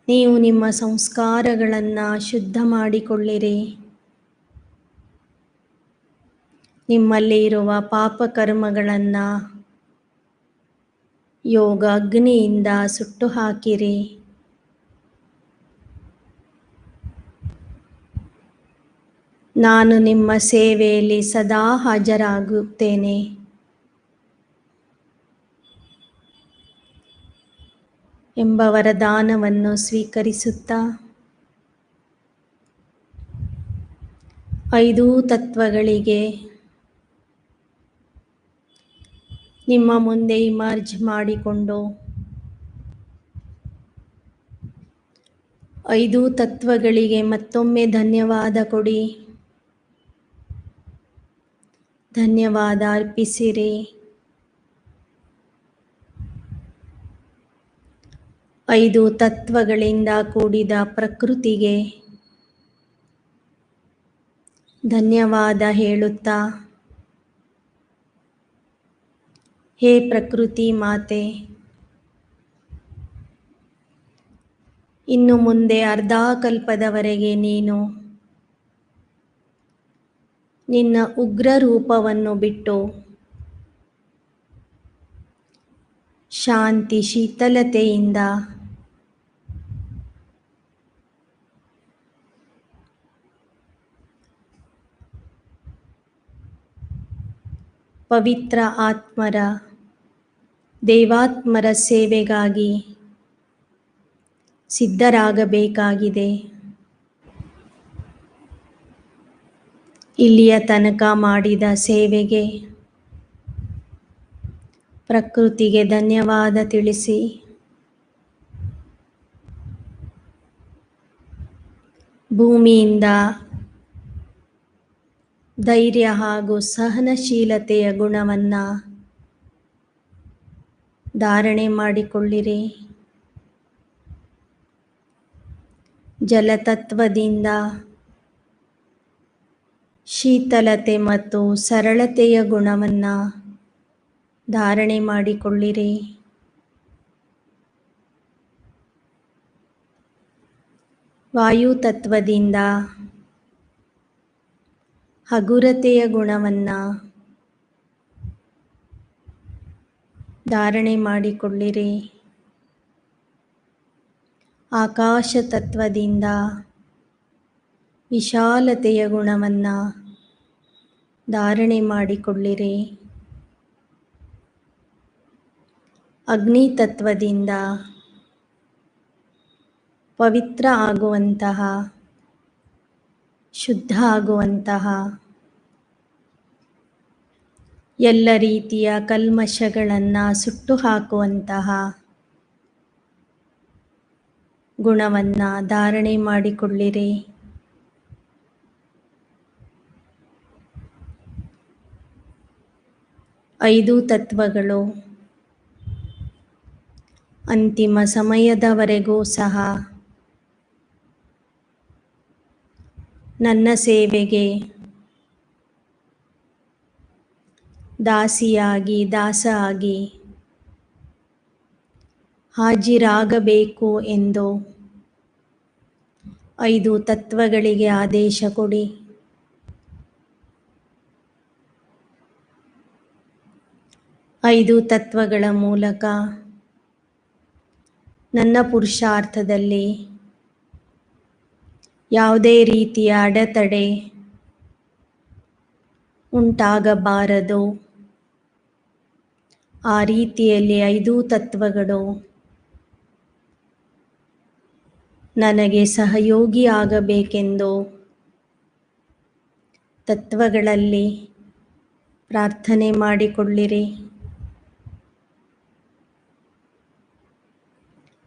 ನೀವು ನಿಮ್ಮ ಸಂಸ್ಕಾರಗಳನ್ನು ಶುದ್ಧ ಮಾಡಿಕೊಳ್ಳಿರಿ. ನಿಮ್ಮಲ್ಲಿ ಇರುವ ಪಾಪಕರ್ಮಗಳನ್ನು ಯೋಗ ಅಗ್ನಿಯಿಂದ ಸುಟ್ಟು ಹಾಕಿರಿ. ನಾನು ನಿಮ್ಮ ಸೇವೆಯಲ್ಲಿ ಸದಾ ಹಾಜರಾಗುತ್ತೇನೆ. ಎಂಬ ವರದಾನವನ್ನು ಸ್ವೀಕರಿಸುತ್ತಾ 5 ತತ್ವಗಳಿಗೆ ನಿಮ್ಮ ಮುಂದೆ ಇಮರ್ಜ್ ಮಾಡಿಕೊಂಡು 5 ತತ್ವಗಳಿಗೆ ಮತ್ತೊಮ್ಮೆ ಧನ್ಯವಾದ ಕೊಡಿ. ಧನ್ಯವಾದ ಅರ್ಪಿಸಿರಿ. 5 ತತ್ವಗಳಿಂದ ಕೂಡಿದ ಪ್ರಕೃತಿಗೆ ಧನ್ಯವಾದ ಹೇಳುತ್ತಾ, ಹೇ ಪ್ರಕೃತಿ ಮಾತೆ, ಇನ್ನು ಮುಂದೆ ಅರ್ಧ ಕಲ್ಪದವರೆಗೆ ನೀನು ನಿನ್ನ ಉಗ್ರ ರೂಪವನ್ನು ಬಿಟ್ಟು ಶಾಂತಿ ಶೀತಲತೆಯಿಂದ ಪವಿತ್ರ ಆತ್ಮರ ದೇವಾತ್ಮರ ಸೇವೆಗಾಗಿ ಸಿದ್ಧರಾಗಬೇಕಾಗಿದೆ. ಇಲ್ಲಿಯ ತನಕ ಮಾಡಿದ ಸೇವೆಗೆ ಪ್ರಕೃತಿಗೆ ಧನ್ಯವಾದ ತಿಳಿಸಿ. ಭೂಮಿಯಿಂದ ಧೈರ್ಯ ಹಾಗೂ ಸಹನಶೀಲತೆಯ ಗುಣವನ್ನು ಧಾರಣೆ ಮಾಡಿಕೊಳ್ಳಿರಿ. ಜಲತತ್ವದಿಂದ ಶೀತಲತೆ ಮತ್ತು ಸರಳತೆಯ ಗುಣವನ್ನು ಧಾರಣೆ ಮಾಡಿಕೊಳ್ಳಿರಿ. ವಾಯುತತ್ವದಿಂದ ಹಗುರತೆಯ ಗುಣವನ್ನು ಧಾರಣೆ ಮಾಡಿಕೊಳ್ಳಿರಿ. ಆಕಾಶ ತತ್ವದಿಂದ ವಿಶಾಲತೆಯ ಗುಣವನ್ನು ಧಾರಣೆ ಮಾಡಿಕೊಳ್ಳಿರಿ. ಅಗ್ನಿ ತತ್ವದಿಂದ ಪವಿತ್ರ ಆಗುವಂತಹ, ಶುದ್ಧ ಆಗುವಂತಹ, ಎಲ್ಲ ರೀತಿಯ ಕಲ್ಮಶಗಳನ್ನು ಸುಟ್ಟು ಹಾಕುವಂತಹ ಗುಣವನ್ನು ಧಾರಣೆ ಮಾಡಿಕೊಳ್ಳಿರಿ. 5 ತತ್ವಗಳು ಅಂತಿಮ ಸಮಯದವರೆಗೂ ಸಹ ನನ್ನ ಸೇವೆಗೆ ದಾಸಿಯಾಗಿ ದಾಸ ಆಗಿ ಹಾಜಿರಾಗಬೇಕು ಎಂದು 5 ತತ್ವಗಳಿಗೆ ಆದೇಶ ಕೊಡಿ. 5 ತತ್ವಗಳ ಮೂಲಕ ನನ್ನ ಪುರುಷಾರ್ಥದಲ್ಲಿ ಯಾವುದೇ ರೀತಿಯ ಅಡೆತಡೆ ಉಂಟಾಗಬಾರದು. ಆ ರೀತಿಯಲ್ಲಿ 5 ತತ್ವಗಳು ನನಗೆ ಸಹಯೋಗಿ ಆಗಬೇಕೆಂದು ತತ್ವಗಳಲ್ಲಿ ಪ್ರಾರ್ಥನೆ ಮಾಡಿಕೊಳ್ಳಿರಿ.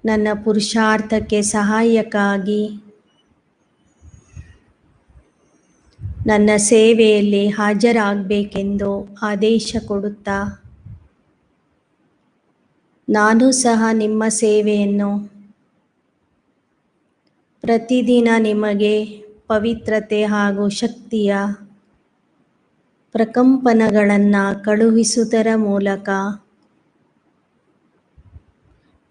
ನನ್ನ ಪುರುಷಾರ್ಥಕ್ಕೆ ಸಹಾಯಕ್ಕಾಗಿ ನನ್ನ ಸೇವೆಯಲ್ಲಿ ಹಾಜರಾಗಬೇಕೆಂದು ಆದೇಶ ಕೊಡುತ್ತಾ, ನಾನು ಸಹ ನಿಮ್ಮ ಸೇವೆಯನ್ನು ಪ್ರತಿದಿನ ನಿಮಗೆ ಪವಿತ್ರತೆ ಹಾಗೂ ಶಕ್ತಿಯ ಪ್ರಕಂಪನಗಳನ್ನು ಕಳುಹಿಸುವುದರ ಮೂಲಕ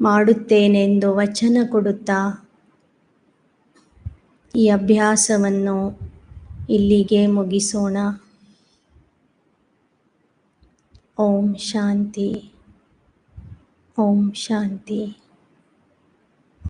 ಮಾಡುತ್ತೇನೆಂದು ವಚನ ಕೊಡುತ್ತಾ ಈ ಅಭ್ಯಾಸವನ್ನು ಇಲ್ಲಿಗೆ ಮುಗಿಸೋಣ. ಓಂ ಶಾಂತಿ, ಓಂ ಶಾಂತಿ.